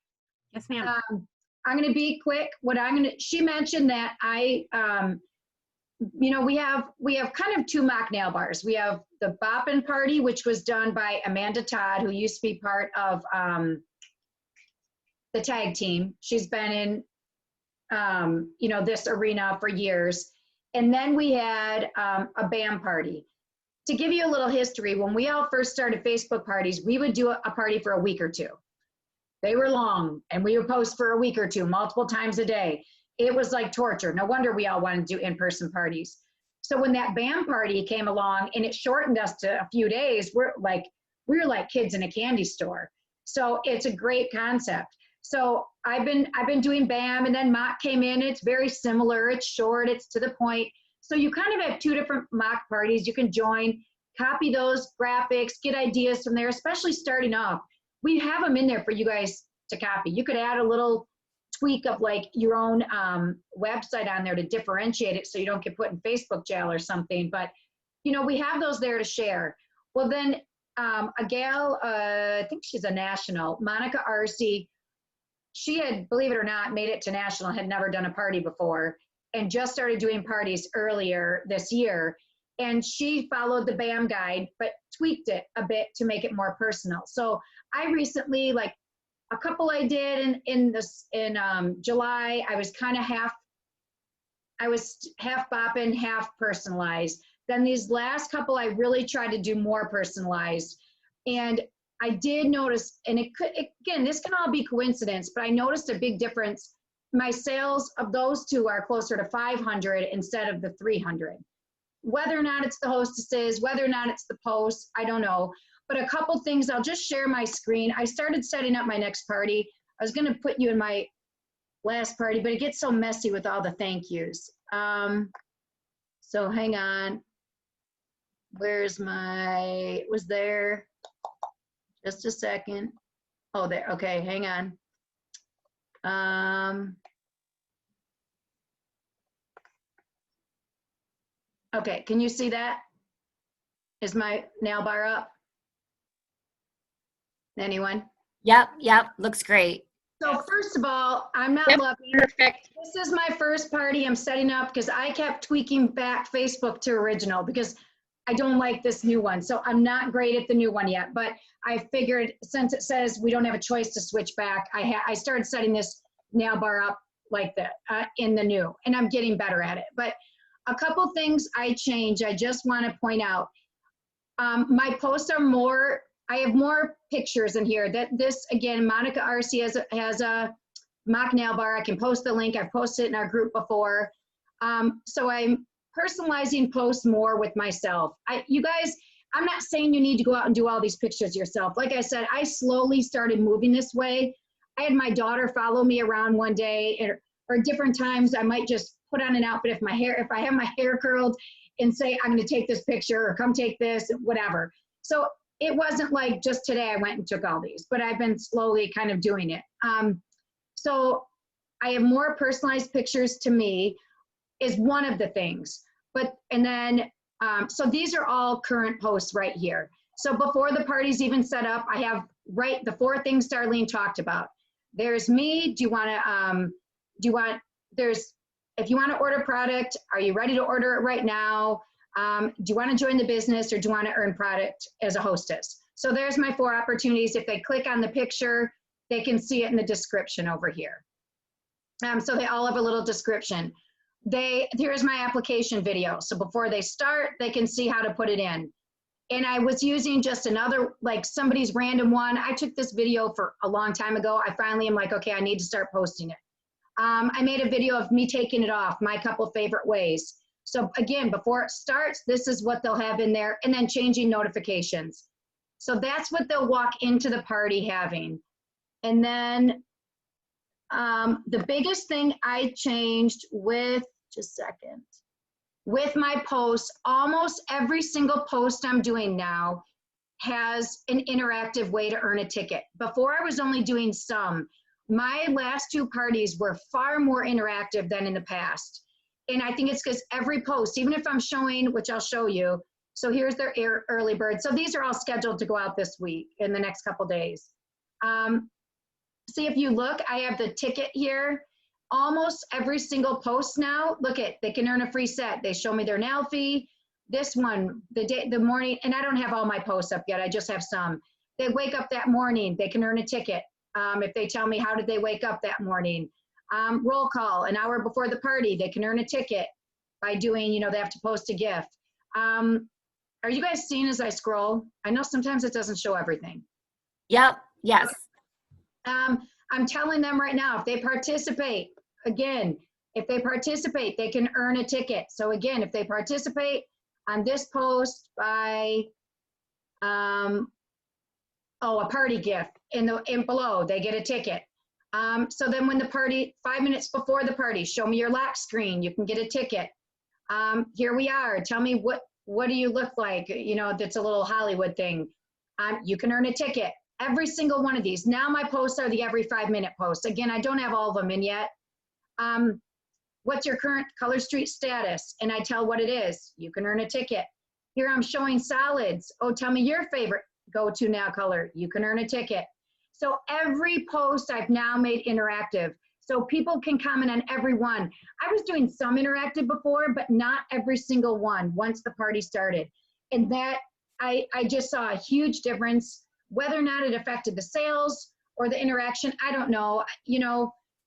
Yes, ma'am. I'm going to be quick. She mentioned that we have kind of 2 mock nail bars. We have the Boppin' Party, which was done by Amanda Todd, who used to be part of the tag team. She's been in, this arena for years. And then we had a BAM party. To give you a little history, when we all first started Facebook parties, we would do a party for a week or 2. They were long, and we would post for a week or 2, multiple times a day. It was like torture. No wonder we all wanted to do in-person parties. So when that BAM party came along and it shortened us to a few days, we were like kids in a candy store. So it's a great concept. So I've been doing BAM, and then mock came in. It's very similar. It's short. It's to the point. So you kind of have 2 different mock parties you can join, copy those graphics, get ideas from there, especially starting off. We have them in there for you guys to copy. You could add a little tweak of like your own website on there to differentiate it so you don't get put in Facebook jail or something. But, we have those there to share. Well, then a gal, I think she's a national, Monica Arce, she had, believe it or not, made it to national, had never done a party before, and just started doing parties earlier this year. And she followed the BAM guide, but tweaked it a bit to make it more personal. So I recently, like a couple I did in July, I was kind of half bopping, half personalized. Then these last couple, I really tried to do more personalized. And I did notice, and again, this can all be coincidence, but I noticed a big difference. My sales of those 2 are closer to 500 instead of the 300. Whether or not it's the hostesses, whether or not it's the posts, I don't know. But a couple things, I'll just share my screen. I started setting up my next party. I was gonna put you in my last party, but it gets so messy with all the thank yous. So hang on. Was there? Just a second. Oh, there, okay, hang on. Okay, can you see that? Is my nail bar up? Anyone? Yep, looks great. So first of all, I'm not loving Perfect. This is my first party I'm setting up because I kept tweaking back Facebook to original because I don't like this new one. So I'm not great at the new one yet, but I figured since it says we don't have a choice to switch back, I started setting this nail bar up like that in the new, and I'm getting better at it. But a couple things I changed, I just want to point out. My posts are I have more pictures in here. This again, Monica Arce has a mock nail bar. I can post the link. I've posted it in our group before. So I'm personalizing posts more with myself. You guys, I'm not saying you need to go out and do all these pictures yourself. Like I said, I slowly started moving this way. I had my daughter follow me around one day, or different times I might just put on an outfit if I have my hair curled and say, I'm gonna take this picture or come take this, whatever. So it wasn't like just today I went and took all these, but I've been slowly kind of doing it. So I have more personalized pictures to me is one of the things. So these are all current posts right here. So before the party's even set up, I have the 4 things Darlene talked about. There's me, if you wanna order product, are you ready to order it right now? Do you wanna join the business or do you wanna earn product as a hostess? So there's my 4 opportunities. If they click on the picture, they can see it in the description over here. So they all have a little description. Here's my application video. So before they start, they can see how to put it in. And I was using just another, like somebody's random one. I took this video for a long time ago. I finally am like, okay, I need to start posting it. I made a video of me taking it off, my couple favorite ways. So again, before it starts, this is what they'll have in there, and then changing notifications. So that's what they'll walk into the party having. And then the biggest thing I changed with, just a second. with my posts, almost every single post I'm doing now has an interactive way to earn a ticket. Before I was only doing some. My last two parties were far more interactive than in the past. And I think it's because every post, even if I'm showing, which I'll show you, so here's their early bird. So these are all scheduled to go out this week in the next couple days. See, if you look, I have the ticket here. Almost every single post now, look at, they can earn a free set. They show me their nail fee. This one, the morning, and I don't have all my posts up yet, I just have some. They wake up that morning, they can earn a ticket. If they tell me how did they wake up that morning. Roll call, an hour before the party, they can earn a ticket by doing, they have to post a gift. Are you guys seeing as I scroll? I know sometimes it doesn't show everything. Yep. Yes. I'm telling them right now, if they participate, again, if they participate, they can earn a ticket. So again, if they participate on this post by, a party gift in below, they get a ticket. So then when the party, 5 minutes before the party, show me your lock screen, you can get a ticket. Here we are, tell me what do you look like? That's a little Hollywood thing. You can earn a ticket. Every single one of these. Now my posts are the every 5 minute posts. Again, I don't have all of them in yet. What's your current Color Street status? And I tell what it is. You can earn a ticket. Here I'm showing solids. Oh, tell me your favorite go-to nail color. You can earn a ticket. So every post I've now made interactive. So people can comment on every one. I was doing some interactive before, but not every single one once the party started. And that, I just saw a huge difference. Whether or not it affected the sales or the interaction, I don't know.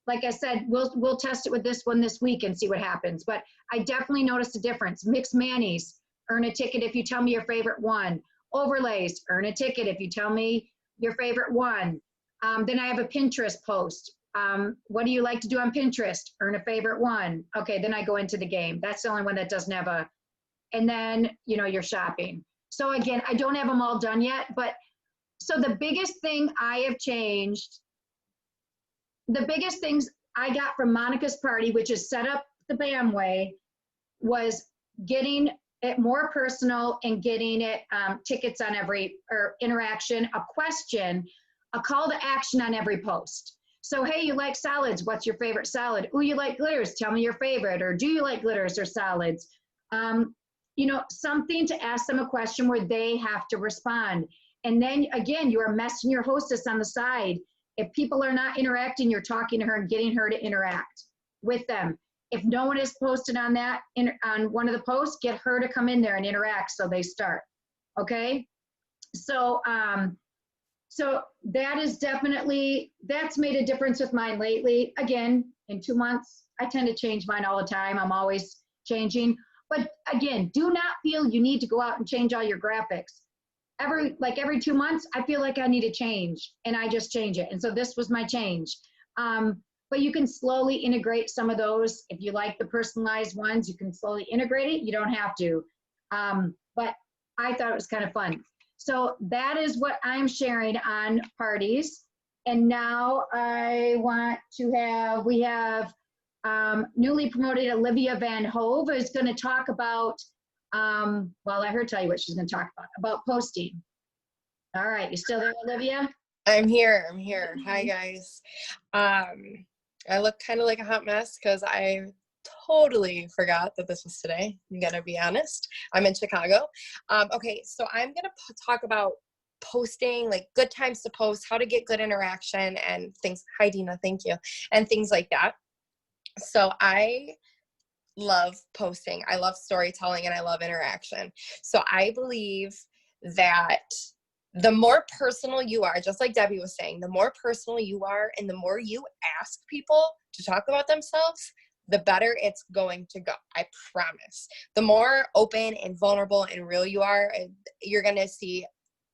Like I said, we'll test it with this one this week and see what happens. But I definitely noticed a difference. Mixed manis, earn a ticket if you tell me your favorite one. Overlays, earn a ticket if you tell me your favorite one. Then I have a Pinterest post. What do you like to do on Pinterest? Earn a favorite one. Okay, then I go into the game. That's the only one that doesn't have a, and then, your shopping. So again, I don't have them all done yet, but so the biggest thing I have changed, the biggest things I got from Monica's party, which is set up the BAM way, was getting it more personal and getting it tickets on every, or interaction, a question, a call to action on every post. So, hey, you like solids, what's your favorite salad? Oh, you like glitters, tell me your favorite, or do you like glitters or solids? Something to ask them a question where they have to respond. And then again, you are messing your hostess on the side. If people are not interacting, you're talking to her and getting her to interact with them. If no one is posted on that, on one of the posts, get her to come in there and interact so they start, okay? So, so that is definitely, that's made a difference with mine lately. Again, in 2 months, I tend to change mine all the time. I'm always changing. But again, do not feel you need to go out and change all your graphics. Every 2 months, I feel like I need to change, and I just change it. And so this was my change. But you can slowly integrate some of those. If you like the personalized ones, you can slowly integrate it. You don't have to. But I thought it was kind of fun. So that is what I'm sharing on parties. And now I want to have, we have newly promoted Olivia Van Hove is going to talk about, well, let her tell you what she's going to talk about posting. All right, you still there, Olivia? I'm here. Hi, guys. I look kind of like a hot mess because I totally forgot that this was today. I'm going to be honest. I'm in Chicago. Okay, so I'm going to talk about posting, like good times to post, how to get good interaction and things. Hi, Dina, thank you. And things like that. So I love posting. I love storytelling and I love interaction. So I believe that the more personal you are, just like Debbie was saying, the more personal you are and the more you ask people to talk about themselves, the better it's going to go. I promise. The more open and vulnerable and real you are, you're going to see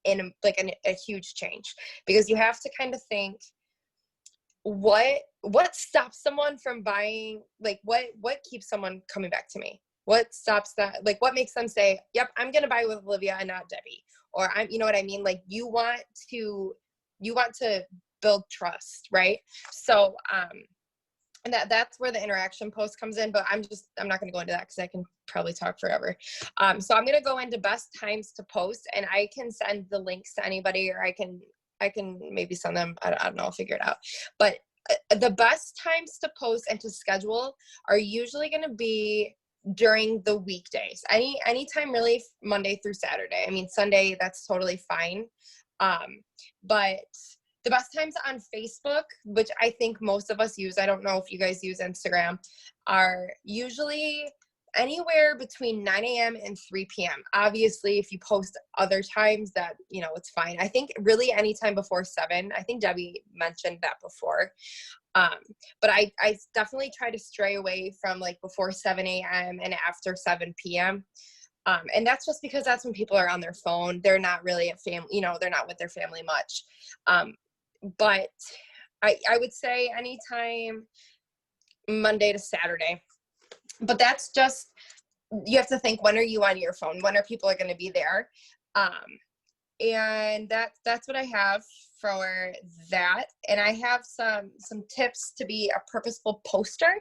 a huge change, because you have to kind of think, what stops someone from buying, like what keeps someone coming back to me? What stops that? Like what makes them say, yep, I'm going to buy with Olivia and not Debbie? Or you know what I mean? Like you want to build trust, right? So and that's where the interaction post comes in, but I'm not going to go into that because I can probably talk forever. So I'm going to go into best times to post, and I can send the links to anybody, or I can maybe send them. I don't know. I'll figure it out. But the best times to post and to schedule are usually going to be during the weekdays. Anytime really, Monday through Saturday. I mean, Sunday, that's totally fine. But the best times on Facebook, which I think most of us use, I don't know if you guys use Instagram, are usually anywhere between 9 a.m. and 3 p.m. Obviously, if you post other times, that, it's fine. I think really anytime before 7. I think Debbie mentioned that before. But I definitely try to stray away from like before 7 a.m. and after 7 p.m. And that's just because that's when people are on their phone. They're not really at family, they're not with their family much. But I would say anytime Monday to Saturday. But that's just, you have to think, when are you on your phone? When are people going to be there? And that's what I have for that. And I have some tips to be a purposeful poster.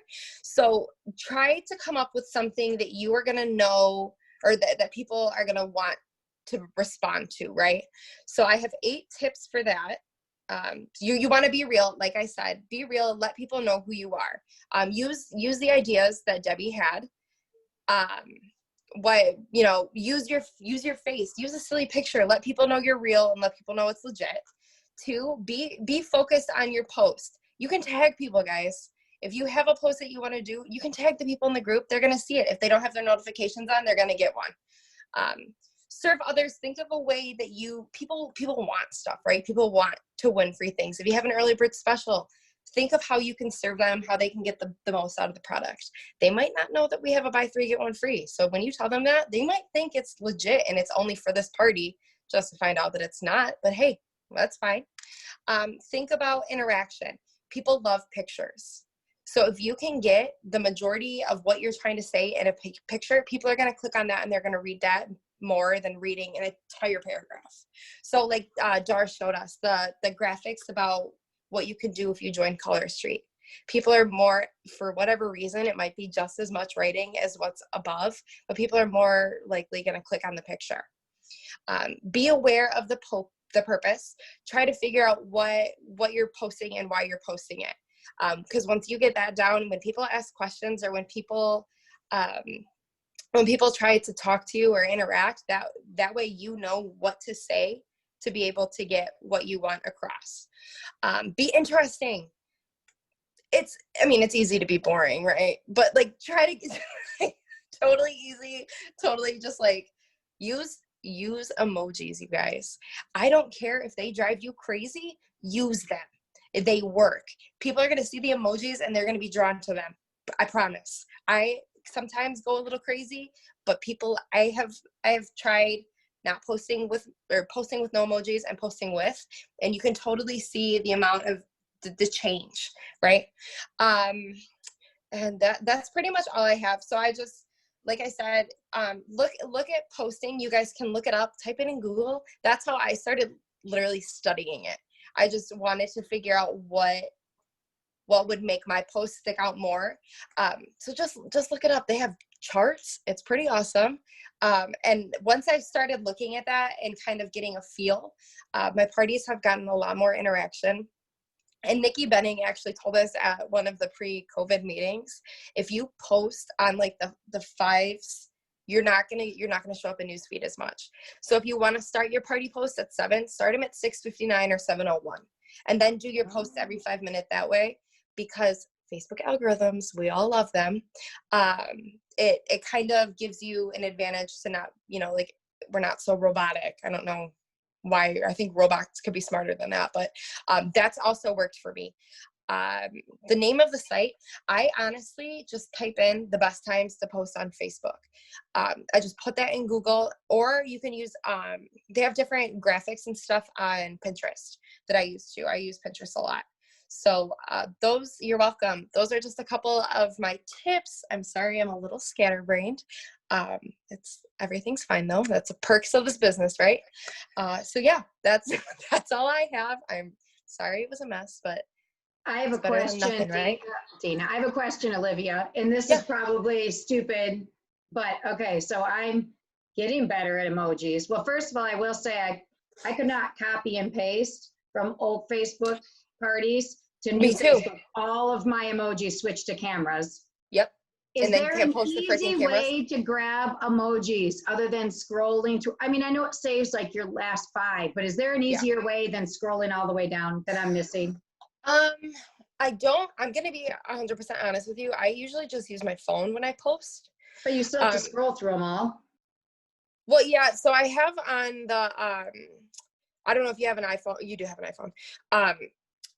So try to come up with something that you are going to know, or that people are going to want to respond to, right? So I have 8 tips for that. You want to be real. Like I said, be real, let people know who you are. Use the ideas that Debbie had. Use your face, use a silly picture, let people know you're real and let people know it's legit. 2, be focused on your post. You can tag people, guys. If you have a post that you want to do, you can tag the people in the group. They're going to see it. If they don't have their notifications on, they're going to get one. Serve others. Think of a way that people want stuff, right? People want to win free things. If you have an early bird special, think of how you can serve them, how they can get the most out of the product. They might not know that we have a buy 3, get 1 free. So when you tell them that, they might think it's legit and it's only for this party, just to find out that it's not. But hey, that's fine. Think about interaction. People love pictures. So if you can get the majority of what you're trying to say in a picture, people are going to click on that and they're going to read that more than reading an entire paragraph. So like Dar showed us the graphics about what you could do if you join Color Street. People are more, for whatever reason, it might be just as much writing as what's above, but people are more likely going to click on the picture. Be aware of the purpose. Try to figure out what you're posting and why you're posting it. Because once you get that down, when people ask questions or when people try to talk to you or interact, that way you know what to say to be able to get what you want across. Be interesting. It's easy to be boring, right? But like, try to totally easy, totally just like use emojis, you guys. I don't care if they drive you crazy, use them. They work. People are going to see the emojis and they're going to be drawn to them. I promise. I sometimes go a little crazy, but I have tried not posting with, or posting with no emojis and posting with, and you can totally see the amount of the change, right? And that's pretty much all I have. So I just, like I said, look at posting. You guys can look it up, type it in Google. That's how I started literally studying it. I just wanted to figure out what would make my post stick out more. So just look it up. They have charts. It's pretty awesome. And once I started looking at that and kind of getting a feel, my parties have gotten a lot more interaction. And Nikki Benning actually told us at one of the pre-COVID meetings, if you post on like the 5s, you're not gonna show up in newsfeed as much. So if you want to start your party posts at 7, start them at 6:59 or 7:01, and then do your posts every 5 minutes that way, because Facebook algorithms, we all love them. It kind of gives you an advantage to not, like, we're not so robotic. I don't know why. I think robots could be smarter than that, but that's also worked for me. The name of the site, I honestly just type in the best times to post on Facebook. I just put that in Google, or you can use, they have different graphics and stuff on Pinterest that I use too. I use Pinterest a lot. So those, you're welcome. Those are just a couple of my tips. I'm sorry, I'm a little scatterbrained. Everything's fine though. That's the perks of this business, right? So yeah, that's all I have. I'm sorry it was a mess, but I have a It's better than question, nothing, right? Dina. I have a question, Olivia, and this is probably stupid, but okay, so I'm getting better at emojis. Well, first of all, I will say I could not copy and paste from old Facebook parties to new Me too. Facebook. All of my emojis switched to cameras. Yep. Is And then there can't an post the freaking easy cameras. way to grab emojis other than scrolling through? I mean, I know it saves like your last 5, but is there an easier way than scrolling all the way down that I'm missing? I'm gonna be 100% honest with you. I usually just use my phone when I post. But you still have to scroll through them all. Well, yeah, so I have on the, I don't know if you have an iPhone. You do have an iPhone.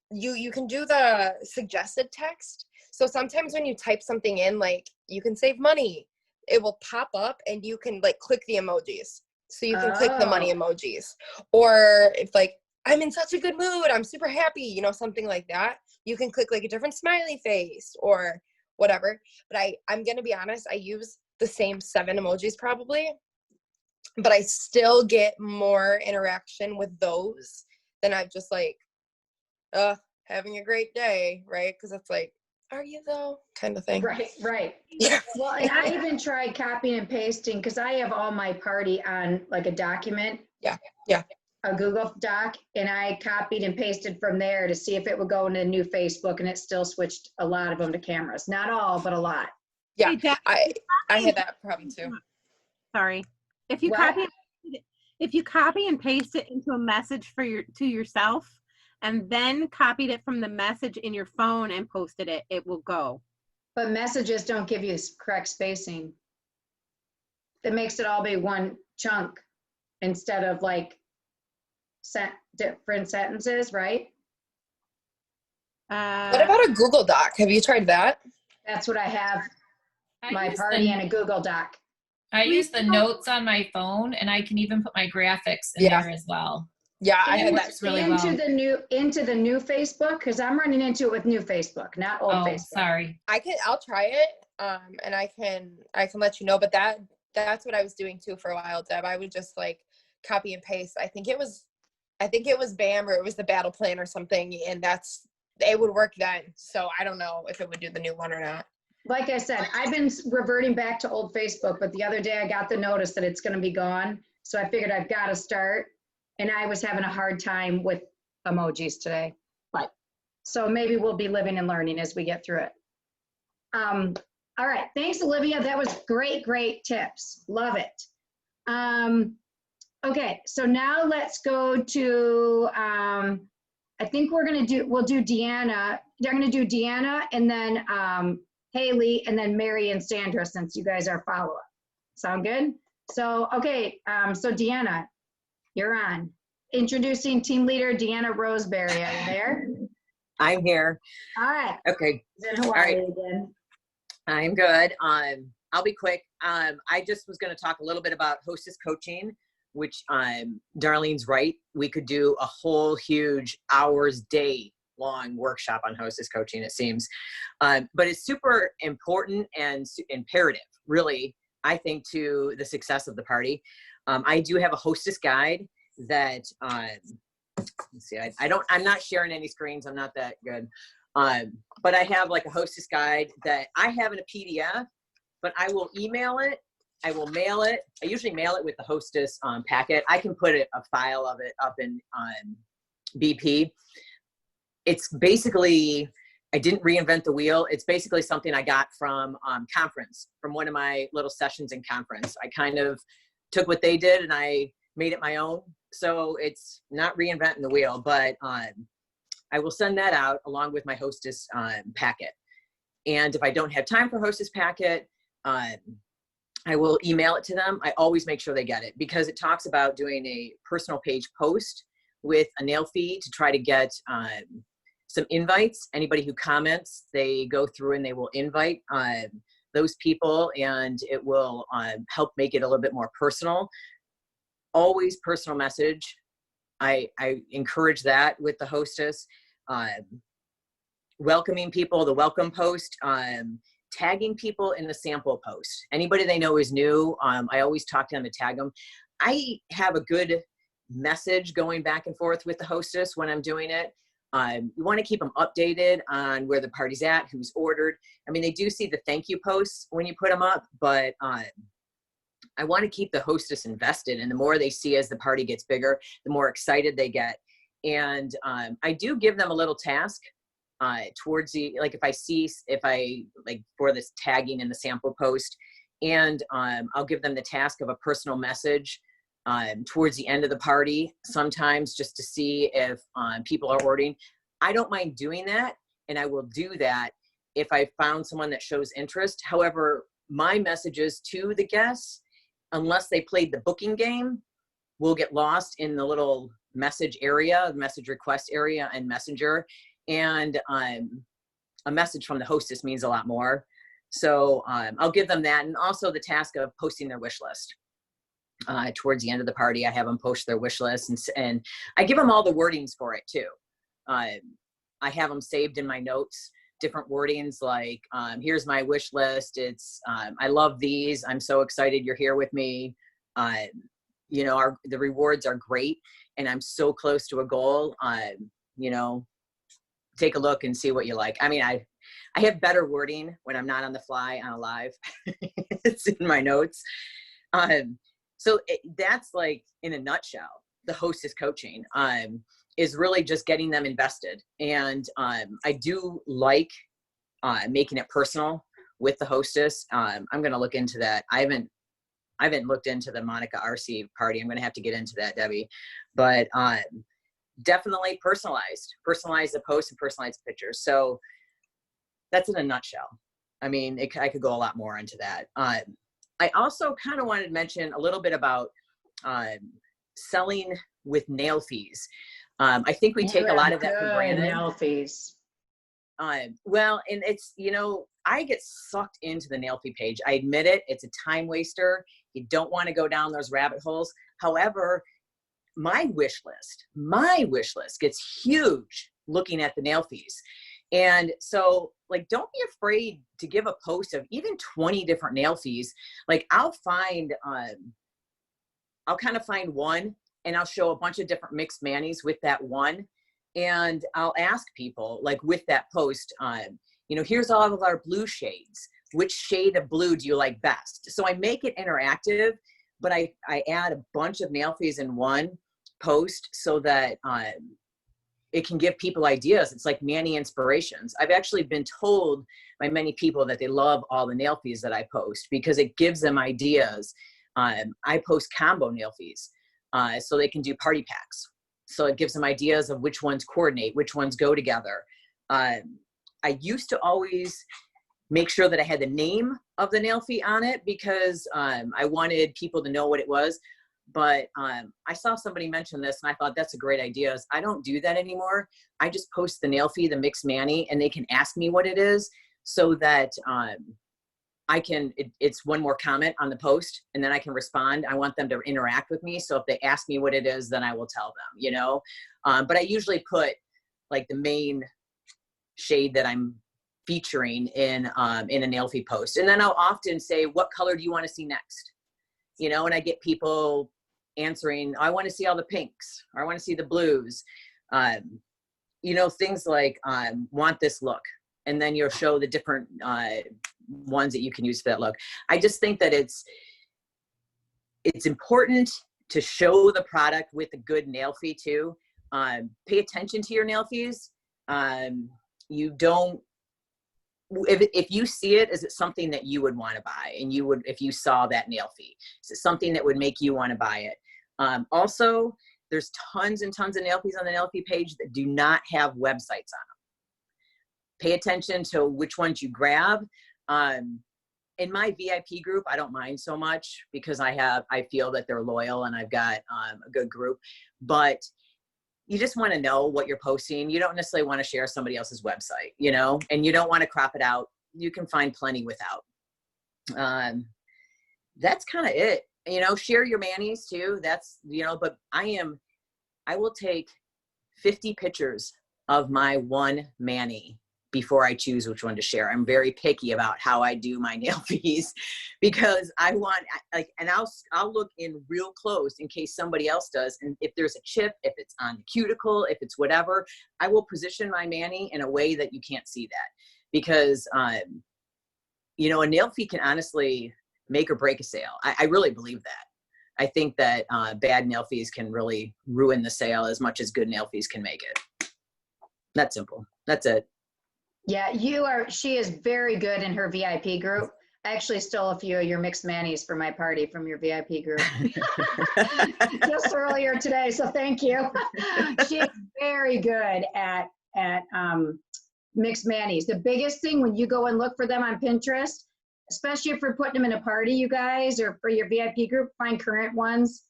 You can do the suggested text. So sometimes when you type something in, like you can save money, it will pop up and you can like click the emojis. So you can click the money emojis. Or if like, I'm in such a good mood, I'm super happy, you know, something like that. You can click like a different smiley face or whatever. But I'm going to be honest, I use the same 7 emojis probably, but I still get more interaction with those than I've just like, having a great day, right? Because it's like, are you though? Kind of thing. Right. Yeah. Well, and I even tried copying and pasting because I have all my party on like a document. Yeah. A Google Doc, and I copied and pasted from there to see if it would go into new Facebook, and it still switched a lot of them to cameras. Not all, but a lot. Yeah, I had that problem too. Sorry. If you copy and paste it into a message to yourself and then copied it from the message in your phone and posted it, it will go. But messages don't give you correct spacing. It makes it all be one chunk instead of like different sentences, right? What about a Google Doc? Have you tried that? That's what I have. My use party the- and a Google Doc. I use the notes on my phone, and I can even put my graphics in there as well. Yeah, I And had it that works really into well. the new Facebook, because I'm running into it with new Facebook, not old Facebook. Sorry. I'll try it. And I can let you know, but that's what I was doing too for a while, Deb. I would just like copy and paste. I think it was BAM or it was the battle plan or something, and it would work then. So I don't know if it would do the new one or not. Like I said, I've been reverting back to old Facebook, but the other day I got the notice that it's going to be gone. So I figured I've got to start. And I was having a hard time with emojis today. But so maybe we'll be living and learning as we get through it. All right. Thanks, Olivia. That was great tips. Love it. Okay. So now let's go to, I think we'll do Deanna. They're going to do Deanna and then Haley, and then Mary and Sandra, since you guys are follow-up. Sound good? So, okay, so Deanna, you're on. Introducing team leader Deanna Roseberry. Are you there? I'm here. All right. Okay. Then how All are right. you again? I'm good. I'll be quick. I just was going to talk a little bit about hostess coaching, which Darlene's right. We could do a whole huge hours day long workshop on hostess coaching, it seems. But it's super important and imperative, really, I think, to the success of the party. I do have a hostess guide that, let's see, I'm not sharing any screens. I'm not that good. But I have like a hostess guide that I have in a PDF, but I will email it. I will mail it. I usually mail it with the hostess packet. I can put a file of it up in BP. It's basically, I didn't reinvent the wheel. It's basically something I got from conference, from one of my little sessions in conference. I kind of took what they did and I made it my own. So it's not reinventing the wheel, but I will send that out along with my hostess packet. And if I don't have time for hostess packet, I will email it to them. I always make sure they get it because it talks about doing a personal page post with a nail feed to try to get some invites. Anybody who comments, they go through and they will invite those people, and it will help make it a little bit more personal. Always personal message. I encourage that with the hostess. Welcoming people, the welcome post, tagging people in the sample post. Anybody they know is new, I always talk to them to tag them. I have a good message going back and forth with the hostess when I'm doing it. You want to keep them updated on where the party's at, who's ordered. I mean, they do see the thank you posts when you put them up, but I want to keep the hostess invested. And the more they see as the party gets bigger, the more excited they get. And I do give them a little task towards the, like if I like for this tagging in the sample post, and I'll give them the task of a personal message towards the end of the party, sometimes just to see if people are ordering. I don't mind doing that, and I will do that if I found someone that shows interest. However, my messages to the guests, unless they played the booking game, will get lost in the little message area, message request area and Messenger. And a message from the hostess means a lot more. So I'll give them that. And also the task of posting their wish list. Towards the end of the party, I have them post their wish list, and I give them all the wordings for it too. I have them saved in my notes, different wordings like, here's my wish list. It's, I love these. I'm so excited you're here with me. You know, the rewards are great, and I'm so close to a goal. You know, take a look and see what you like. I mean, I have better wording when I'm not on the fly on a live. It's in my notes. So that's like, in a nutshell, the hostess coaching is really just getting them invested. And I do like making it personal with the hostess. I'm going to look into that. I haven't looked into the Monica RC party. I'm going to have to get into that, Debbie. But definitely personalize the post and personalize the pictures. So that's in a nutshell. I mean, I could go a lot more into that. I also kind of wanted to mention a little bit about selling with nail fees. I think we take a lot of that for granted. Nail fees. Well, and it's, you know, I get sucked into the nail fee page. I admit it. It's a time waster. You don't want to go down those rabbit holes. However, my wish list gets huge looking at the nail fees. And so, like, don't be afraid to give a post of even 20 different nail fees. Like, I'll kind of find one, and I'll show a bunch of different mixed manis with that one. And I'll ask people, like, with that post, you know, here's all of our blue shades. Which shade of blue do you like best? So I make it interactive, but I add a bunch of nail fees in one post so that it can give people ideas. It's like Mani inspirations. I've actually been told by many people that they love all the nail fees that I post because it gives them ideas. I post combo nail fees so they can do party packs. So it gives them ideas of which ones coordinate, which ones go together. I used to always make sure that I had the name of the nail fee on it because I wanted people to know what it was. But I saw somebody mention this, and I thought that's a great idea. I don't do that anymore. I just post the nail fee, the mixed mani, and they can ask me what it is so that it's one more comment on the post, and then I can respond. I want them to interact with me. So if they ask me what it is, then I will tell them, you know. But I usually put like the main shade that I'm featuring in a nail fee post. And then I'll often say, what color do you want to see next? You know, and I get people answering, I want to see all the pinks, or I want to see the blues. You know, things like, want this look. And then you'll show the different ones that you can use for that look. I just think that it's important to show the product with a good nail fee too. Pay attention to your nail fees. If you see it, is it something that you would want to buy? And you would, if you saw that nail fee, is it something that would make you want to buy it? Also, there's tons and tons of nail fees on the nail fee page that do not have websites on them. Pay attention to which ones you grab. In my VIP group, I don't mind so much because I feel that they're loyal and I've got a good group, but you just want to know what you're posting. You don't necessarily want to share somebody else's website, you know, and you don't want to crop it out. You can find plenty without. That's kind of it. You know, share your manis too. That's, you know, but I will take 50 pictures of my one mani before I choose which one to share. I'm very picky about how I do my nail fees because I want and I'll look in real close in case somebody else does. And if there's a chip, if it's on the cuticle, if it's whatever, I will position my mani in a way that you can't see that because, you know, a nail fee can honestly make or break a sale. I really believe that. I think that bad nail fees can really ruin the sale as much as good nail fees can make it. That's simple. That's it. Yeah, she is very good in her VIP group. I actually stole a few of your mixed manis for my party from your VIP group just earlier today, so thank you. She's very good at mixed manis. The biggest thing when you go and look for them on Pinterest, especially if you're putting them in a party, you guys, or for your VIP group, find current ones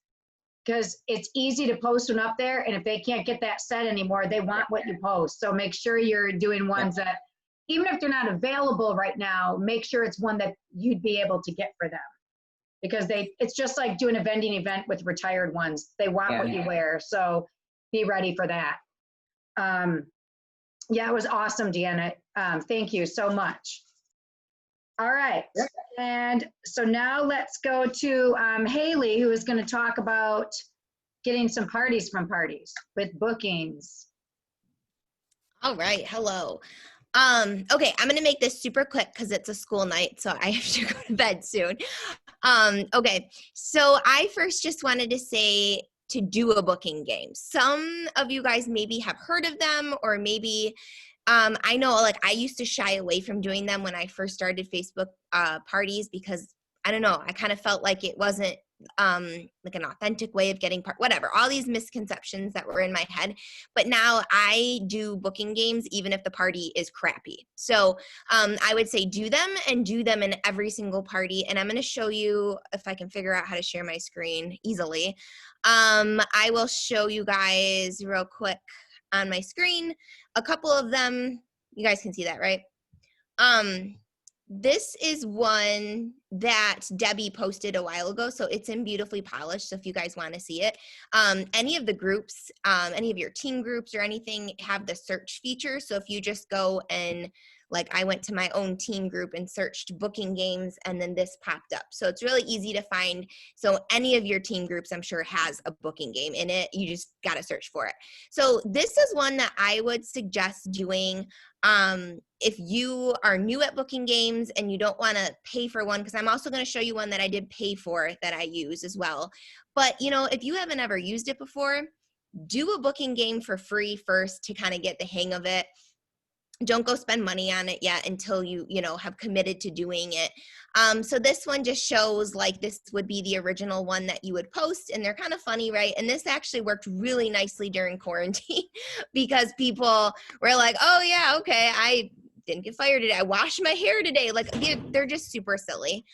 because it's easy to post one up there. And if they can't get that set anymore, they want what you post. So make sure you're doing ones that, even if they're not available right now, make sure it's one that you'd be able to get for them. Because it's just like doing a vending event with retired ones. They want what you wear. So be ready for that. Yeah, it was awesome, Deanna. Thank you so much. All right, and so now let's go to Haley, who is going to talk about getting some parties from parties with bookings. All right, hello. Okay, I'm going to make this super quick because it's a school night, so I have to go to bed soon. Okay, so I first just wanted to say to do a booking game. Some of you guys maybe have heard of them, or maybe I know, like, I used to shy away from doing them when I first started Facebook parties because, I don't know, I kind of felt like it wasn't like an authentic way of getting whatever, all these misconceptions that were in my head. But now I do booking games even if the party is crappy. So I would say do them, and do them in every single party. And I'm going to show you, if I can figure out how to share my screen easily. I will show you guys real quick on my screen a couple of them. You guys can see that, right? This is one that Debbie posted a while ago, so it's in Beautifully Polished, so if you guys want to see it. Any of the groups, any of your team groups or anything have the search feature, so if you just go and, like, I went to my own team group and searched booking games, and then this popped up. So it's really easy to find. So any of your team groups, I'm sure, has a booking game in it. You just got to search for it. So this is one that I would suggest doing if you are new at booking games and you don't want to pay for one, because I'm also going to show you one that I did pay for that I use as well. But, you know, if you haven't ever used it before, do a booking game for free first to kind of get the hang of it. Don't go spend money on it yet until you know, have committed to doing it. So this one just shows, like, this would be the original one that you would post, and they're kind of funny, right? And this actually worked really nicely during quarantine because people were like, oh yeah, okay, I didn't get fired today. I washed my hair today. Like, they're just super silly.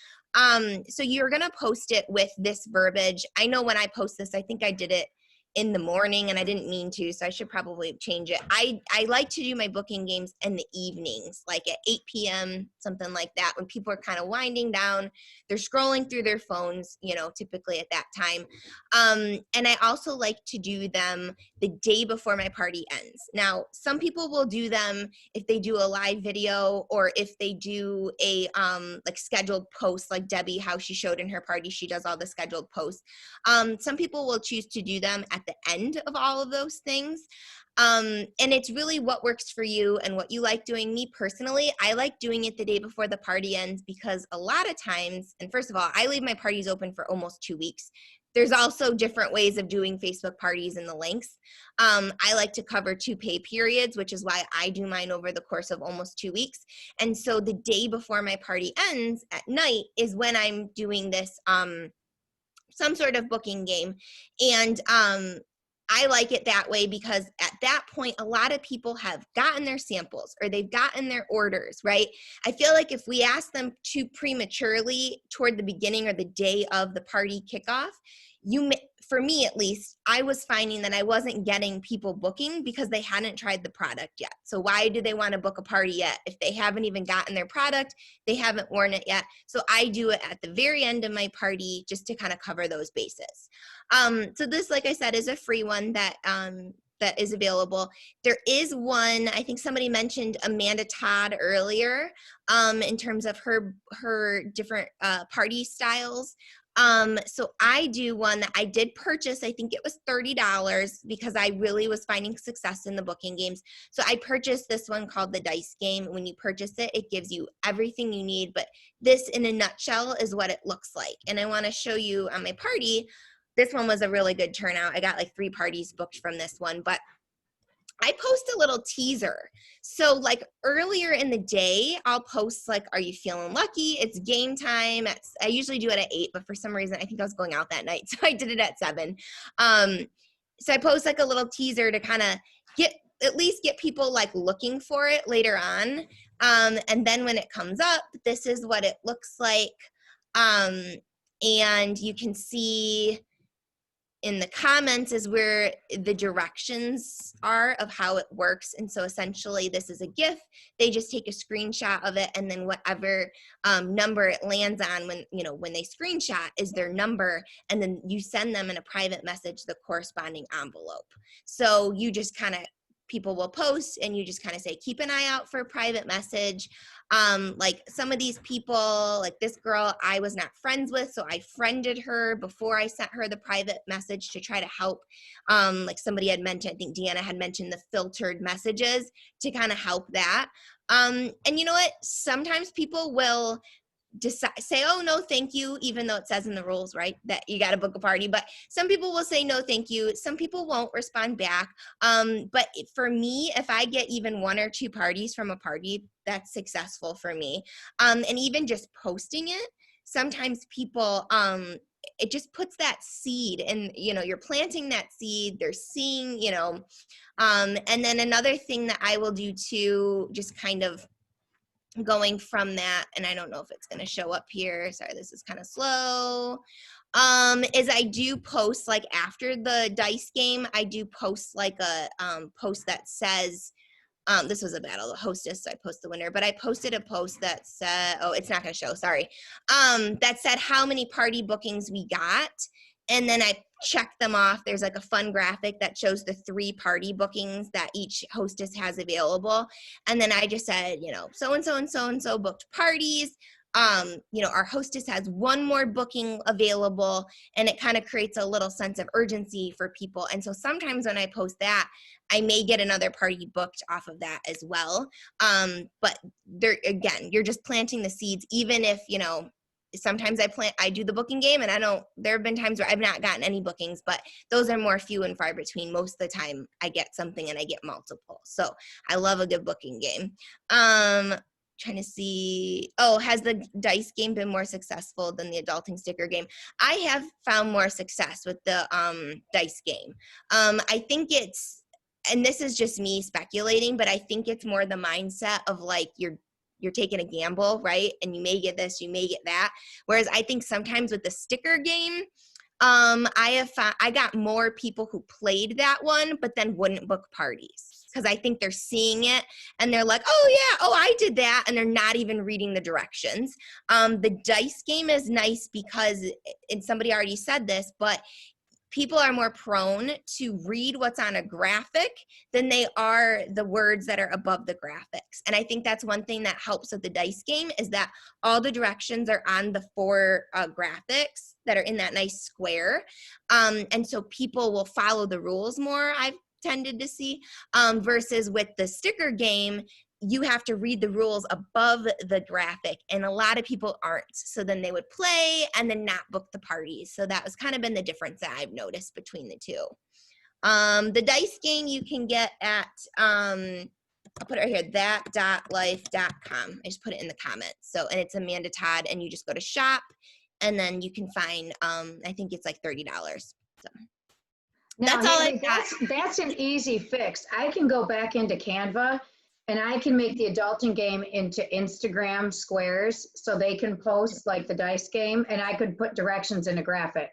So you're gonna post it with this verbiage. I know when I post this, I think I did it in the morning and I didn't mean to, so I should probably change it. I like to do my booking games in the evenings, like at 8 p.m., something like that, when people are kind of winding down, they're scrolling through their phones, you know, typically at that time. And I also like to do them the day before my party ends. Now, some people will do them if they do a live video, or if they do a like scheduled post, like Debbie, how she showed in her party, she does all the scheduled posts. Some people will choose to do them at the end of all of those things. And it's really what works for you and what you like doing. Me personally, I like doing it the day before the party ends because a lot of times, and first of all, I leave my parties open for almost 2 weeks. There's also different ways of doing Facebook parties and the lengths. I like to cover 2 pay periods, which is why I do mine over the course of almost 2 weeks. And so the day before my party ends at night is when I'm doing this some sort of booking game. And I like it that way because at that point, a lot of people have gotten their samples or they've gotten their orders, right? I feel like if we ask them too prematurely toward the beginning or the day of the party kickoff, for me at least, I was finding that I wasn't getting people booking because they hadn't tried the product yet. So why do they want to book a party yet? If they haven't even gotten their product, they haven't worn it yet. So I do it at the very end of my party just to kind of cover those bases. So this, like I said, is a free one that that is available. There is one, I think somebody mentioned Amanda Todd earlier, in terms of her different party styles. So I do one that I did purchase. I think it was $30 because I really was finding success in the booking games. So I purchased this one called the Dice Game. When you purchase it, it gives you everything you need, but this in a nutshell is what it looks like. And I want to show you on my party. This one was a really good turnout. I got like 3 parties booked from this one, but I post a little teaser. So like earlier in the day, I'll post like, are you feeling lucky? It's game time. I usually do it at 8, but for some reason, I think I was going out that night. So I did it at 7. So I post like a little teaser to kind of at least get people like looking for it later on. And then when it comes up, this is what it looks like. And you can see in the comments is where the directions are of how it works. And so essentially this is a GIF. They just take a screenshot of it, and then whatever number it lands on when they screenshot is their number, and then you send them in a private message the corresponding envelope. So you just kind of, people will post and you just kind of say, keep an eye out for a private message. Like some of these people, like this girl I was not friends with, so I friended her before I sent her the private message to try to help. Like somebody had mentioned, I think Deanna had mentioned the filtered messages to kind of help that. And you know what? Sometimes people will say, oh, no, thank you, even though it says in the rules, right, that you got to book a party. But some people will say, no, thank you. Some people won't respond back. But for me, if I get even 1 or 2 parties from a party, that's successful for me. And even just posting it, sometimes people, it just puts that seed and, you're planting that seed, they're seeing, and then another thing that I will do too, just kind of going from that, and I don't know if it's going to show up here. Sorry, this is kind of slow. Is I do post like after the dice game, I do post like a post that says, this was a battle of hostess, so I post the winner, but I posted a post that said, oh, it's not going to show, sorry. That said how many party bookings we got. And then I check them off. There's like a fun graphic that shows the 3 party bookings that each hostess has available. And then I just said, so-and-so and so-and-so booked parties. Our hostess has 1 more booking available, and it kind of creates a little sense of urgency for people. And so sometimes when I post that, I may get another party booked off of that as well. But there, again, you're just planting the seeds, even if, sometimes I do the booking game and there have been times where I've not gotten any bookings, but those are more few and far between. Most of the time I get something and I get multiple. So I love a good booking game. Trying to see, has the dice game been more successful than the adulting sticker game? I have found more success with the dice game. I think it's, and this is just me speculating, but I think it's more the mindset of like you're taking a gamble, right? And you may get this, you may get that. Whereas I think sometimes with the sticker game, I got more people who played that one, but then wouldn't book parties. Because I think they're seeing it and they're like, oh yeah, oh, I did that. And they're not even reading the directions. The dice game is nice because, and somebody already said this, but people are more prone to read what's on a graphic than they are the words that are above the graphics. And I think that's one thing that helps with the dice game is that all the directions are on the 4 graphics that are in that nice square. And so people will follow the rules more, I've tended to see, versus with the sticker game, you have to read the rules above the graphic, and a lot of people aren't. So then they would play and then not book the parties. So that was kind of been the difference that I've noticed between the 2. The dice game you can get at, I'll put it right here, that.life.com. I just put it in the comments. So, and it's Amanda Todd, and you just go to shop, and then you can find, I think it's like $30. So. Now, that's all I got. That's an easy fix. I can go back into Canva and I can make the adulting game into Instagram squares so they can post like the dice game, and I could put directions in a graphic.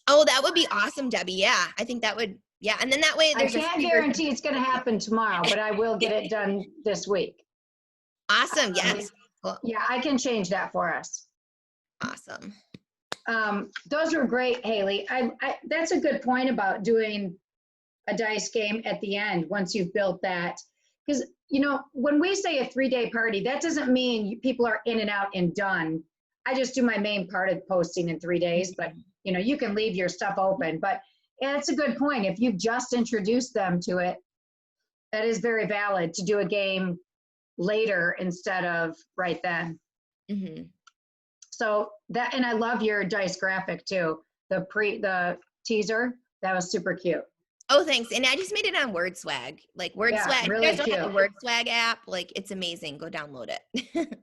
Oh, that would be awesome, Debbie. Yeah, I think that would, yeah. And then that way I can't guarantee it's going to happen tomorrow, but I will get it done this week. Awesome, yes. Cool. Yeah, I can change that for us. Awesome. Those were great, Haley. That's a good point about doing a dice game at the end once you've built that. Because, when we say a 3-day party, that doesn't mean people are in and out and done. I just do my main part of posting in 3 days, but you can leave your stuff open. But yeah, that's a good point. If you've just introduced them to it, that is very valid to do a game later instead of right then. Mm-hmm. So that, and I love your dice graphic too. The teaser, that was super cute. Oh, thanks. And I just made it on WordSwag. Like WordSwag, Yeah, if really you guys don't have the cute. WordSwag app, like it's amazing. Go download it.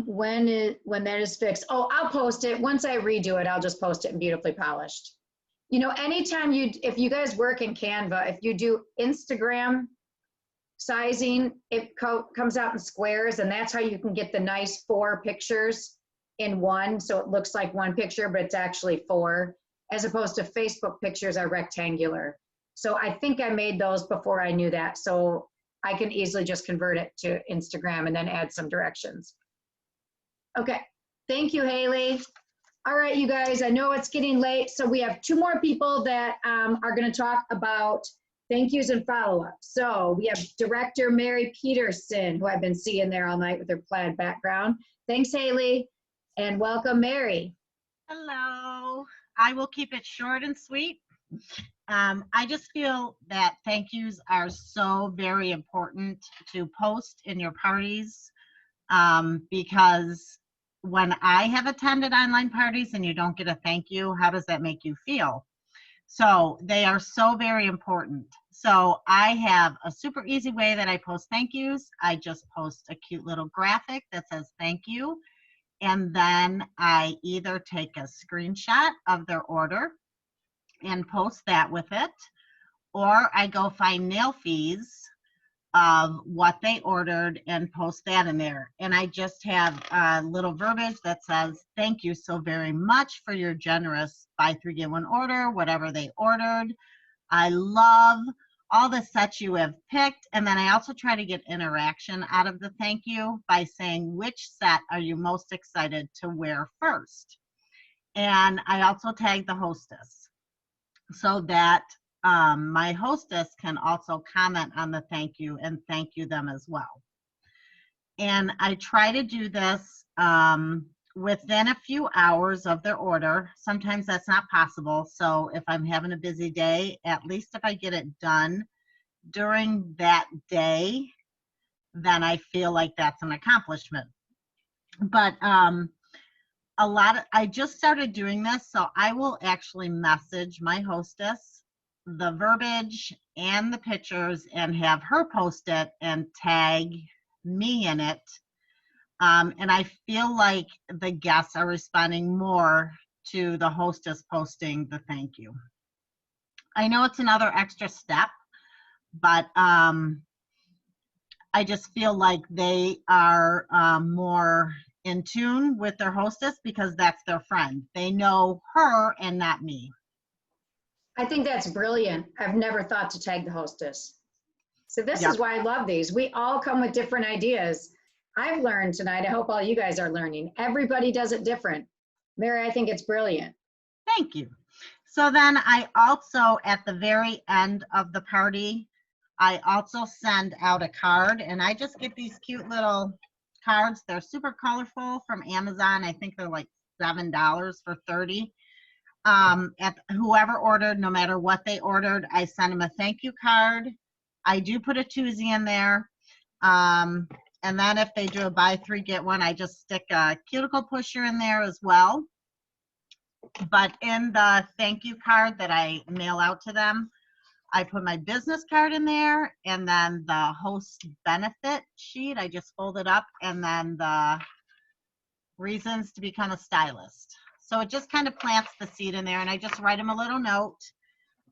When that is fixed. Oh, I'll post it. Once I redo it, I'll just post it and beautifully polished. Anytime if you guys work in Canva, if you do Instagram sizing, it comes out in squares, and that's how you can get the nice 4 pictures in one. So it looks like one picture, but it's actually 4, as opposed to Facebook pictures are rectangular. So I think I made those before I knew that. So I can easily just convert it to Instagram and then add some directions. Okay, thank you, Haley. All right, you guys, I know it's getting late, so we have 2 more people that are gonna talk about thank yous and follow-up. So we have Director Mary Peterson, who I've been seeing there all night with her plaid background. Thanks, Haley, and welcome, Mary. Hello. I will keep it short and sweet. I just feel that thank yous are so very important to post in your parties, because when I have attended online parties and you don't get a thank you, how does that make you feel? So they are so very important. So I have a super easy way that I post thank yous. I just post a cute little graphic that says thank you. And then I either take a screenshot of their order and post that with it, or I go find nail fees of what they ordered and post that in there. And I just have a little verbiage that says, thank you so very much for your generous buy 3 get 1 order, whatever they ordered. I love all the sets you have picked. And then I also try to get interaction out of the thank you by saying, which set are you most excited to wear first? And I also tag the hostess so that my hostess can also comment on the thank you and thank you them as well. And I try to do this within a few hours of their order. Sometimes that's not possible. So if I'm having a busy day, at least if I get it done during that day, then I feel like that's an accomplishment. But I just started doing this, so I will actually message my hostess the verbiage and the pictures and have her post it and tag me in it. And I feel like the guests are responding more to the hostess posting the thank you. I know it's another extra step, but I just feel like they are more in tune with their hostess because that's their friend. They know her and not me. I think that's brilliant. I've never thought to tag the hostess. So this is why I love these. We all come with different ideas. I've learned tonight, I hope all you guys are learning. Everybody does it different. Mary, I think it's brilliant. Thank you. So then I also, at the very end of the party, I also send out a card, and I just get these cute little cards. They're super colorful from Amazon. I think they're like $7 for 30. At whoever ordered, no matter what they ordered, I send them a thank you card. I do put a toozie in there. And then if they do a buy 3 get 1, I just stick a cuticle pusher in there as well. But in the thank you card that I mail out to them, I put my business card in there, and then the host benefit sheet, I just fold it up, and then the reasons to become a stylist. So it just kind of plants the seed in there, and I just write them a little note.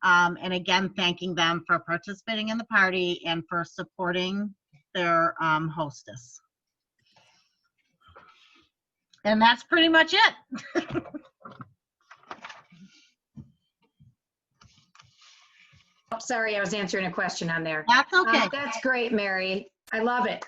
And again, thanking them for participating in the party and for supporting their hostess. And that's pretty much it. Oh, sorry, I was answering a question on there. That's okay. That's great, Mary. I love it.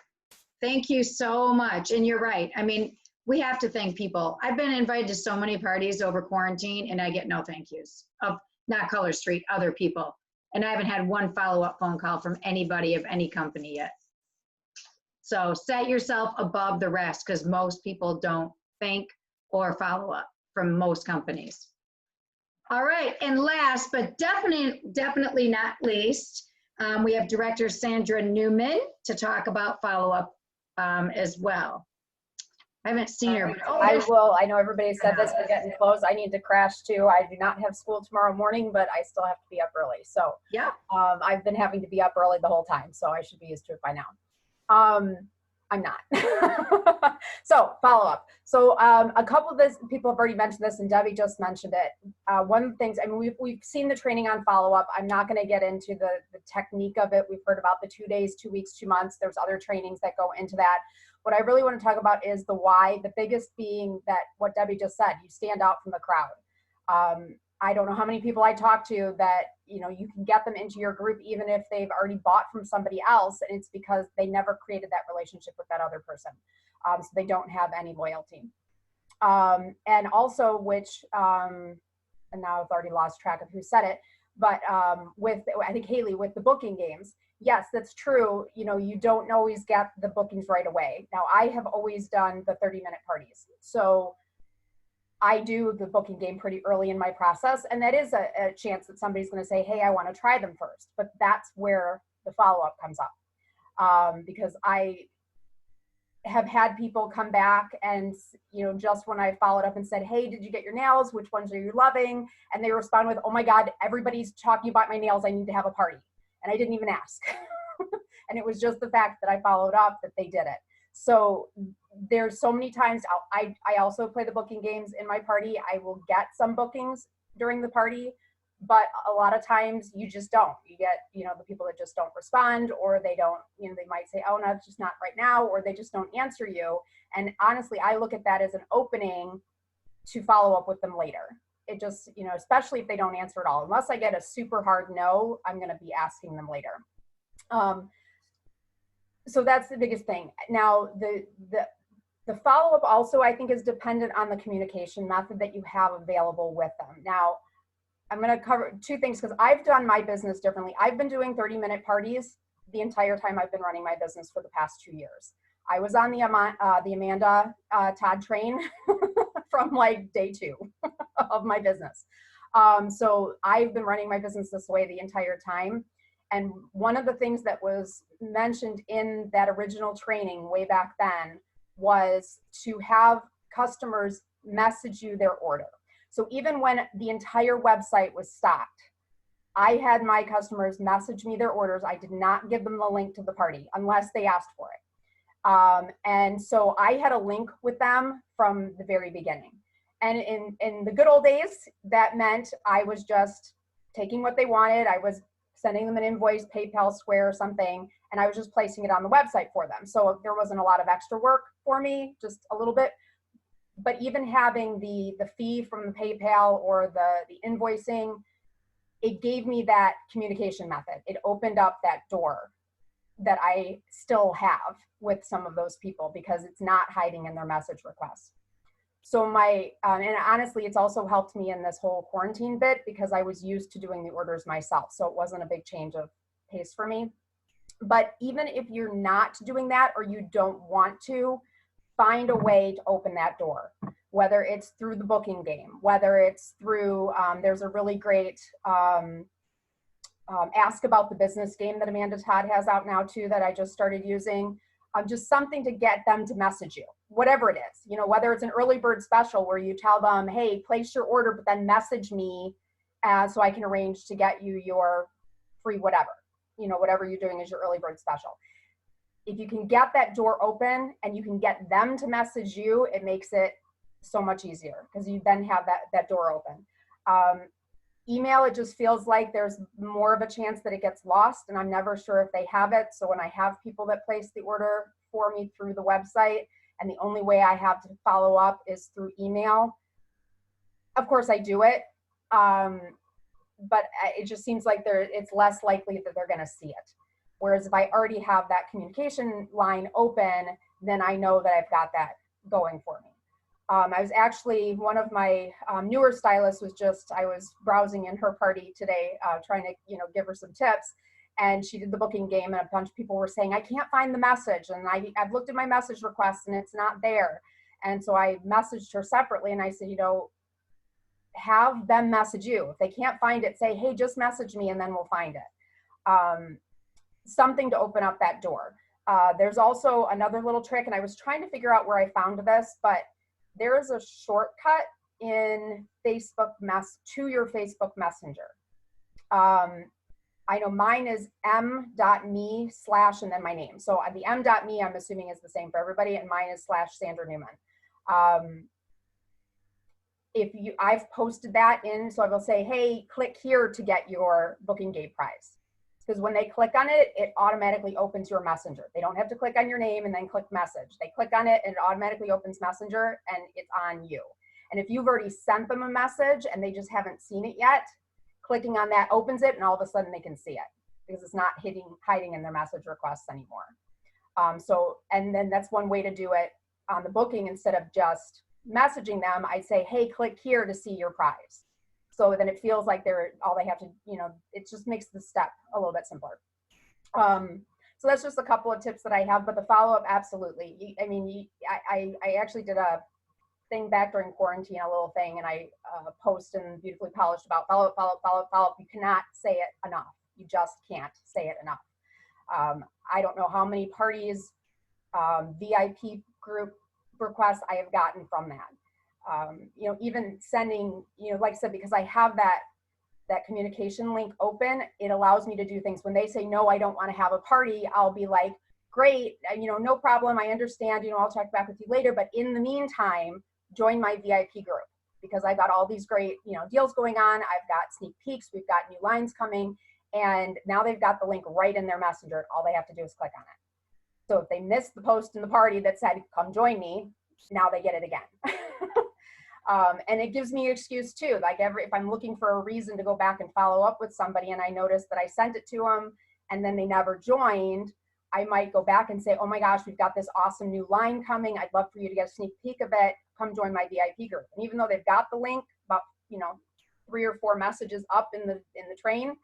Thank you so much. And you're right. I mean, we have to thank people. I've been invited to so many parties over quarantine and I get no thank yous of not Color Street, other people. And I haven't had one follow-up phone call from anybody of any company yet. So set yourself above the rest because most people don't think or follow up from most companies. All right, and last but definitely not least, we have Director Sandra Newman to talk about follow-up as well. I haven't seen her. But, oh, I will. I know everybody said this. We're getting close. I need to crash too. I do not have school tomorrow morning, but I still have to be up early. So yeah, I've been having to be up early the whole time, so I should be used to it by now. I'm not. So follow up. So a couple of this people have already mentioned this, and Debbie just mentioned it. One of the things, I mean, we've seen the training on follow up. I'm not going to get into the technique of it. We've heard about the 2 days, 2 weeks, 2 months. There's other trainings that go into that. What I really want to talk about is the why, the biggest being that what Debbie just said, you stand out from the crowd. I don't know how many people I talk to that, you know, you can get them into your group even if they've already bought from somebody else, and it's because they never created that relationship with that other person. So they don't have any loyalty. And also, which, and now I've already lost track of who said it, but with, I think Haley, with the booking games, yes, that's true. You know, you don't always get the bookings right away. Now, I have always done the 30-minute parties. So I do the booking game pretty early in my process. And that is a chance that somebody's going to say, hey, I want to try them first. But that's where the follow-up comes up. Because I have had people come back and, you know, just when I followed up and said, hey, did you get your nails? Which ones are you loving? And they respond with, oh my God, everybody's talking about my nails. I need to have a party. And I didn't even ask. And it was just the fact that I followed up that they did it. So there's so many times I also play the booking games in my party. I will get some bookings during the party, but a lot of times you just don't. You get, you know, the people that just don't respond, or they don't, you know, they might say, oh no, it's just not right now, or they just don't answer you. And honestly, I look at that as an opening to follow up with them later. It just, you know, especially if they don't answer at all. Unless I get a super hard no, I'm going to be asking them later. So that's the biggest thing. Now, the follow-up also, I think, is dependent on the communication method that you have available with them. Now, I'm going to cover two things because I've done my business differently. I've been doing 30-minute parties the entire time I've been running my business for the past 2 years. I was on the Amanda Todd train from like day 2 of my business. So I've been running my business this way the entire time. And one of the things that was mentioned in that original training way back then was to have customers message you their order. So even when the entire website was stopped, I had my customers message me their orders. I did not give them the link to the party unless they asked for it. And so I had a link with them from the very beginning. And in the good old days, that meant I was just taking what they wanted. I was sending them an invoice, PayPal, Square, or something, and I was just placing it on the website for them. So there wasn't a lot of extra work for me, just a little bit. But even having the fee from the PayPal or the invoicing, it gave me that communication method. It opened up that door that I still have with some of those people because it's not hiding in their message requests. So my, and honestly, it's also helped me in this whole quarantine bit because I was used to doing the orders myself. So it wasn't a big change of pace for me. But even if you're not doing that or you don't want to, find a way to open that door, whether it's through the booking game, whether it's through, there's a really great Ask About the Business game that Amanda Todd has out now too that I just started using. Just something to get them to message you, whatever it is, you know, whether it's an early bird special where you tell them, hey, place your order, but then message me so I can arrange to get you your free whatever, you know, whatever you're doing is your early bird special. If you can get that door open and you can get them to message you, it makes it so much easier because you then have that door open. Email, it just feels like there's more of a chance that it gets lost, and I'm never sure if they have it. So when I have people that place the order for me through the website, and the only way I have to follow up is through email, of course I do it, but it just seems like it's less likely that they're going to see it. Whereas if I already have that communication line open, then I know that I've got that going for me. I was actually, one of my newer stylists I was browsing in her party today, trying to, give her some tips. And she did the booking game, and a bunch of people were saying, I can't find the message. And I've looked at my message requests and it's not there. And so I messaged her separately and I said, have them message you. If they can't find it, say, hey, just message me and then we'll find it. Something to open up that door. There's also another little trick, and I was trying to figure out where I found this, but there is a shortcut in Facebook to your Facebook Messenger. I know mine is m.me/ and then my name. So the m.me, I'm assuming, is the same for everybody, and mine is /Sandra Newman. I've posted that in, so I will say, hey, click here to get your booking gate prize. Because when they click on it, it automatically opens your messenger. They don't have to click on your name and then click message. They click on it and it automatically opens messenger and it's on you. And if you've already sent them a message and they just haven't seen it yet, clicking on that opens it and all of a sudden they can see it because it's not hiding in their message requests anymore. And then that's one way to do it on the booking. Instead of just messaging them, I'd say, hey, click here to see your prize. So then it feels like all they have to, it just makes the step a little bit simpler. So that's just a couple of tips that I have, but the follow-up, absolutely. I actually did a thing back during quarantine, a little thing, and I post in Beautifully Polished about follow-up, follow-up, follow-up, follow-up. You cannot say it enough. You just can't say it enough. I don't know how many parties, VIP group requests I have gotten from that. Even sending, like I said, because I have that communication link open, it allows me to do things. When they say, no, I don't want to have a party, I'll be like, great, no problem. I understand, I'll check back with you later. But in the meantime, join my VIP group because I got all these great, deals going on. I've got sneak peeks. We've got new lines coming. And now they've got the link right in their messenger. All they have to do is click on it. So if they missed the post in the party that said, come join me, now they get it again. And it gives me an excuse too. Like if I'm looking for a reason to go back and follow up with somebody and I notice that I sent it to them and then they never joined, I might go back and say, oh my gosh, we've got this awesome new line coming. I'd love for you to get a sneak peek of it. Come join my VIP group. And even though they've got the link about, 3 or 4 messages up in the train,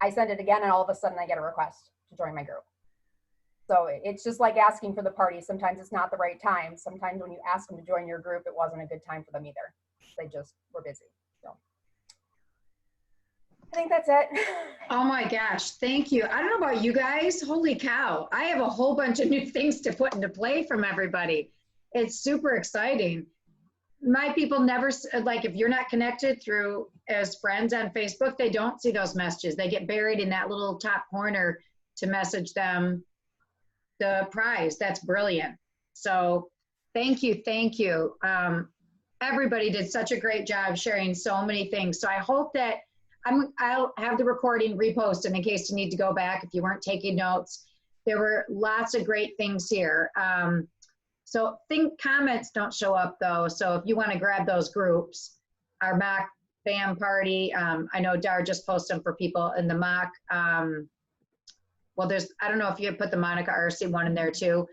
I send it again and all of a sudden I get a request to join my group. So it's just like asking for the party. Sometimes it's not the right time. Sometimes when you ask them to join your group, it wasn't a good time for them either. They just were busy. So I think that's it. Oh my gosh, thank you. I don't know about you guys. Holy cow. I have a whole bunch of new things to put into play from everybody. It's super exciting. My people never, like if you're not connected through as friends on Facebook, they don't see those messages. They get buried in that little top corner to message them the prize. That's brilliant. So thank you. Thank you. Everybody did such a great job sharing so many things. So I hope that I'll have the recording reposted in case you need to go back if you weren't taking notes. There were lots of great things here. So comments don't show up though. So if you want to grab those groups, our mock BAM party, I know Dar just posted them for people in the mock. Well, I don't know if you put the Monica RC one in there too.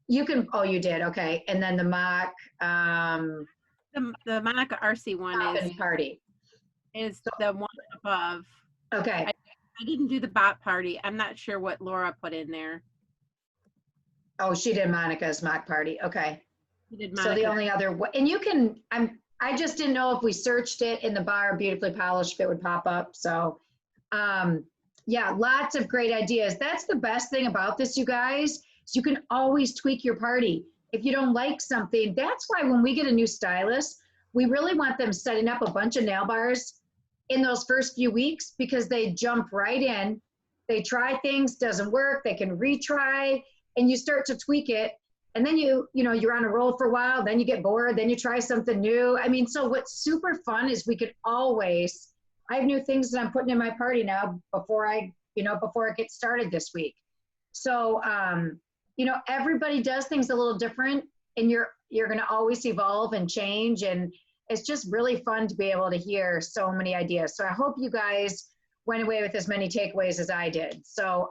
You can, oh, you did, okay. And then the mock. The Monica RC one is party. Is the one above. Okay. I didn't do the bot party. I'm not sure what Laura put in there. Oh, she did Monica's mock party, okay. She did So the only other, and you can, I just didn't know if we searched it in the bar, Beautifully Polished, if it would pop up, so. Yeah, lots of great ideas. That's the best thing about this, you guys, is you can always tweak your party. If you don't like something, that's why when we get a new stylist, we really want them setting up a bunch of nail bars in those first few weeks because they jump right in. They try things, doesn't work, they can retry, and you start to tweak it. And then you're on a roll for a while, then you get bored, then you try something new. So what's super fun is we could always, I have new things that I'm putting in my party now before it gets started this week. So, everybody does things a little different and you're going to always evolve and change. And it's just really fun to be able to hear so many ideas. So I hope you guys went away with as many takeaways as I did. So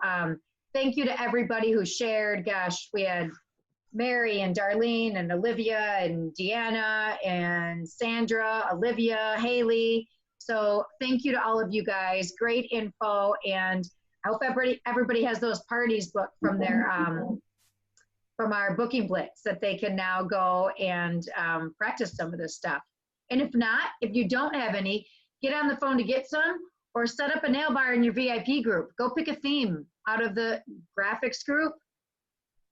thank you to everybody who shared. Gosh, we had Mary and Darlene and Olivia and Deanna and Sandra, Olivia, Haley. So thank you to all of you guys. Great info, and I hope everybody has those parties booked from their from our booking blitz that they can now go and practice some of this stuff. And if not, if you don't have any, get on the phone to get some, or set up a nail bar in your VIP group. Go pick a theme out of the graphics group.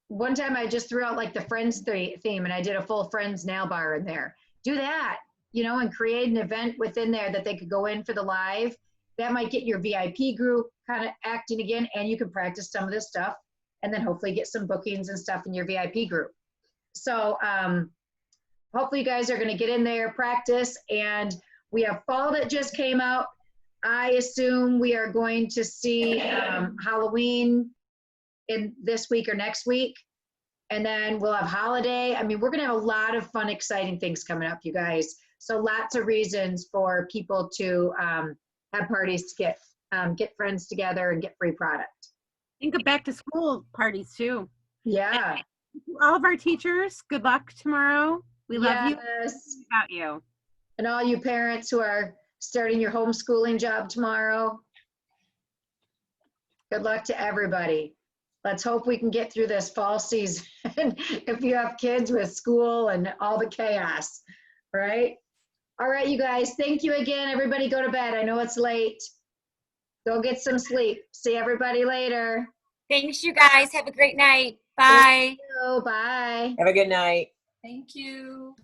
One time I just threw out like the Friends theme, and I did a full Friends nail bar in there. Do that, you know, and create an event within there that they could go in for the live. That might get your VIP group kind of acting again, and you can practice some of this stuff, and then hopefully get some bookings and stuff in your VIP group. So hopefully you guys are going to get in there, practice, and we have fall that just came out. I assume we are going to see Halloween in this week or next week, and then we'll have holiday. I mean, we're going to have a lot of fun, exciting things coming up, you guys. So lots of reasons for people to have parties to get friends together and get free product. Think of back to school parties too. Yeah. All of our teachers, good luck tomorrow. We love you. Yes. About you. And all you parents who are starting your homeschooling job tomorrow, good luck to everybody. Let's hope we can get through this fall season if you have kids with school and all the chaos, right? All right, you guys, thank you again. Everybody go to bed. I know it's late. Go get some sleep. See everybody later. Thanks, you guys. Have a great night. Bye. Thank you. Bye. Have a good night. Thank you.